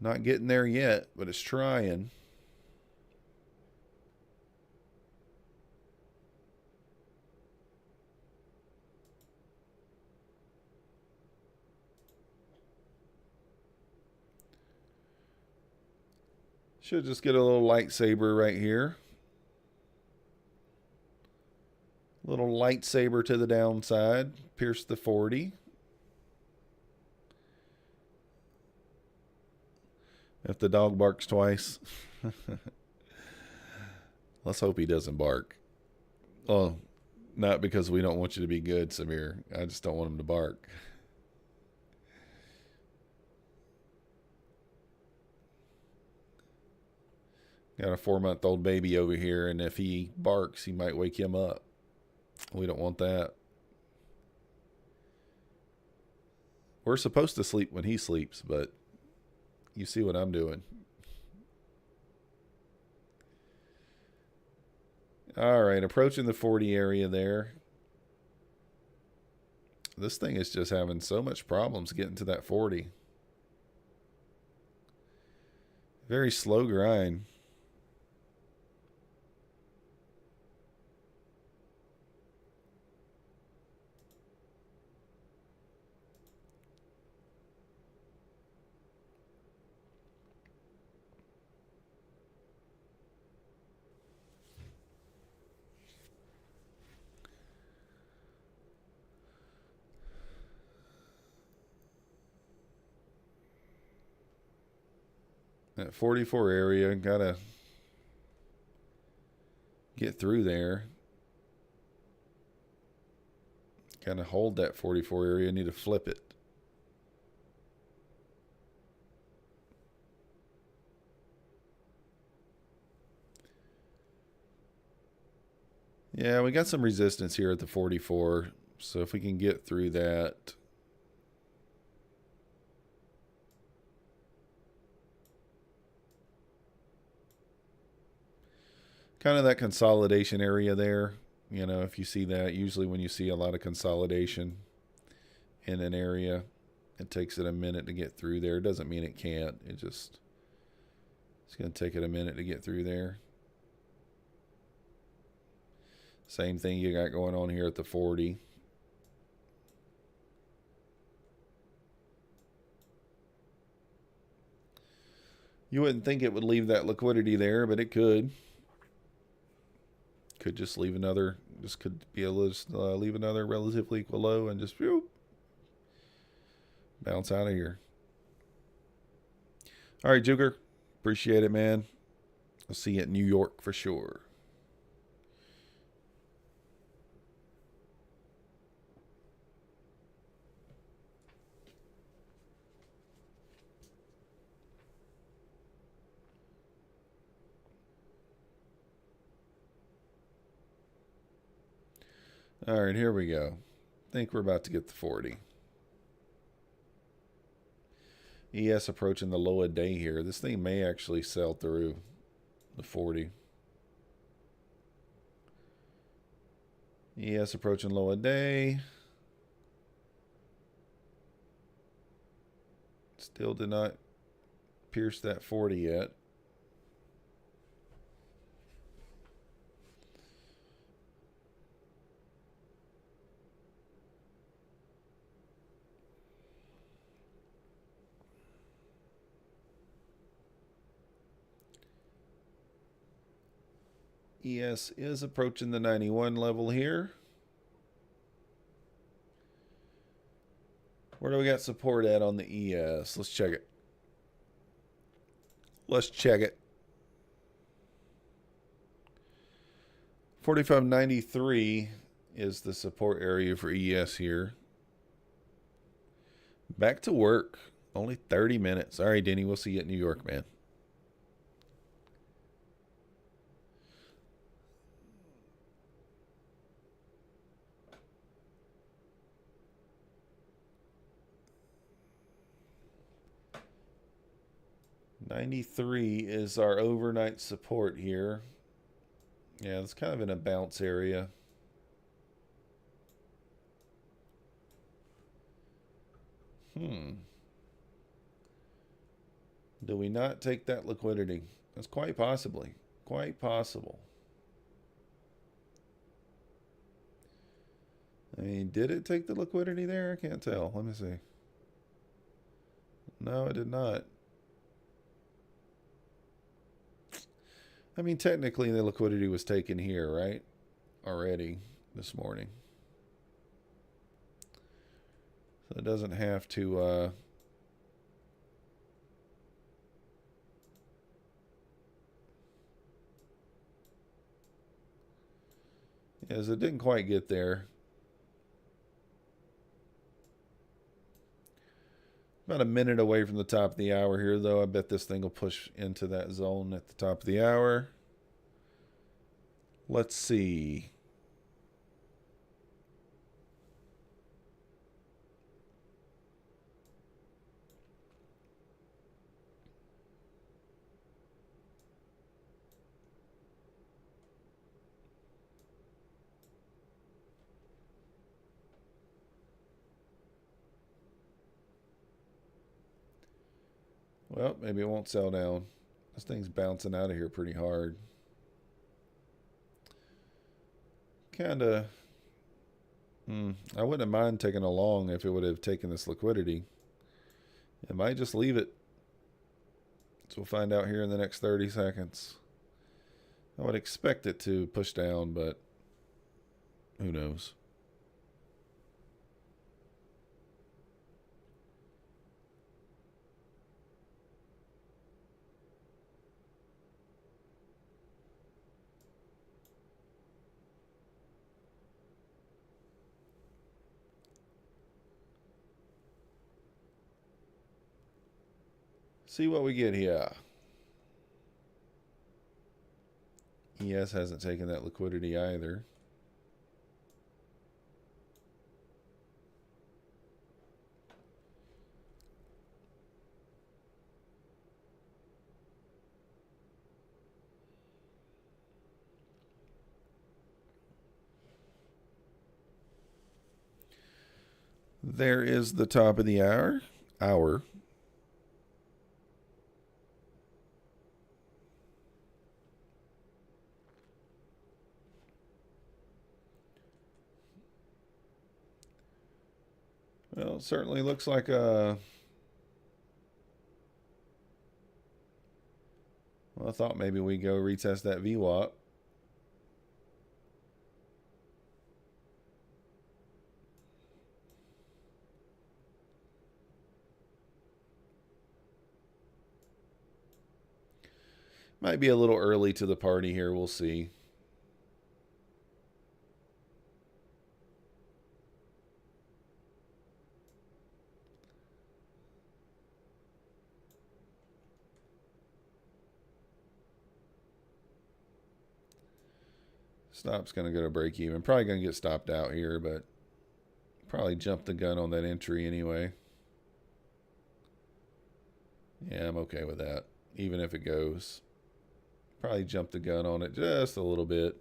A: Not getting there yet, but it's trying. Should just get a little lightsaber right here. Little lightsaber to the downside. Pierce the 40. If the dog barks twice. Let's hope he doesn't bark. Well, not because we don't want you to be good, Samir. I just don't want him to bark. Got a 4-month-old baby over here, and if he barks, he might wake him up. We don't want that. We're supposed to sleep when he sleeps, but you see what I'm doing. All right, approaching the 40 area there. This thing is just having so much problems getting to that 40. Very slow grind. That 44 area, gotta get through there. Gotta hold that 44 area, need to flip it. Yeah, we got some resistance here at the 44. So if we can get through that. Kind of that consolidation area there. You know, if you see that, usually when you see a lot of consolidation in an area, it takes it a minute to get through there. It doesn't mean it can't. It's going to take it a minute to get through there. Same thing you got going on here at the 40. You wouldn't think it would leave that liquidity there, but it could. Could just leave another, just could be able to leave another relatively equal low and just whoop, bounce out of here. All right, Juker. Appreciate it, man. I'll see you at New York for sure. All right, here we go. I think we're about to get the 40. ES approaching the low of day here. This thing may actually sell through the 40. ES approaching low of day. Still did not pierce that 40 yet. ES is approaching the 91 level here. Where do we got support at on the ES? Let's check it. Let's check it. 45.93 is the support area for ES here. Back to work. Only 30 minutes. All right, Denny, we'll see you at New York, man. $93 is our overnight support here. Yeah, it's kind of in a bounce area. Do we not take that liquidity? That's quite possibly. Quite possible. I mean, did it take the liquidity there? I can't tell. Let me see. No, it did not. I mean, technically the liquidity was taken here, right? Already this morning. So it doesn't have to... Yes, it didn't quite get there. About a minute away from the top of the hour here, though. I bet this thing will push into that zone at the top of the hour. Let's see. Well, maybe it won't sell down. This thing's bouncing out of here pretty hard. Kind of... I wouldn't mind taking a long if it would have taken this liquidity. It might just leave it. So we'll find out here in the next 30 seconds. I would expect it to push down, but who knows? See what we get here. ES hasn't taken that liquidity either. There is the top of the hour. Well, it certainly looks like a... Well, I thought maybe we go retest that VWAP. Might be a little early to the party here. We'll see. Stop's going to go to break even. Probably going to get stopped out here, but probably jump the gun on that entry anyway. Yeah, I'm okay with that. Even if it goes. Probably jump the gun on it just a little bit.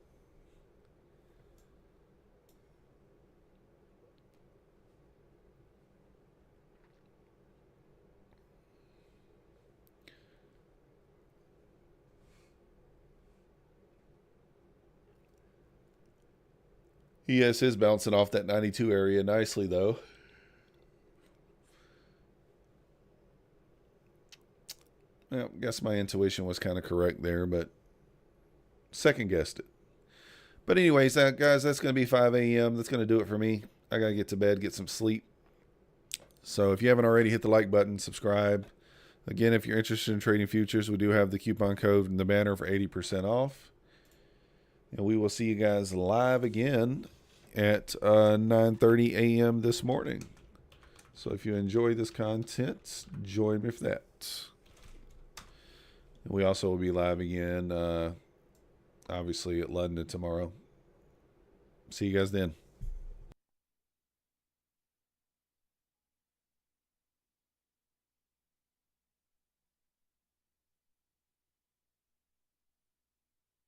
A: ES is bouncing off that 92 area nicely, though. Well, I guess my intuition was kind of correct there, but second guessed it. But anyways, guys, that's going to be 5 a.m. That's going to do it for me. I got to get to bed, get some sleep. So if you haven't already, hit the like button, subscribe. Again, if you're interested in trading futures, we do have the coupon code and the banner for 80% off. And we will see you guys live again at 9:30 a.m. this morning. So if you enjoy this content, join me for that. And we also will be live again, obviously, at London tomorrow. See you guys then.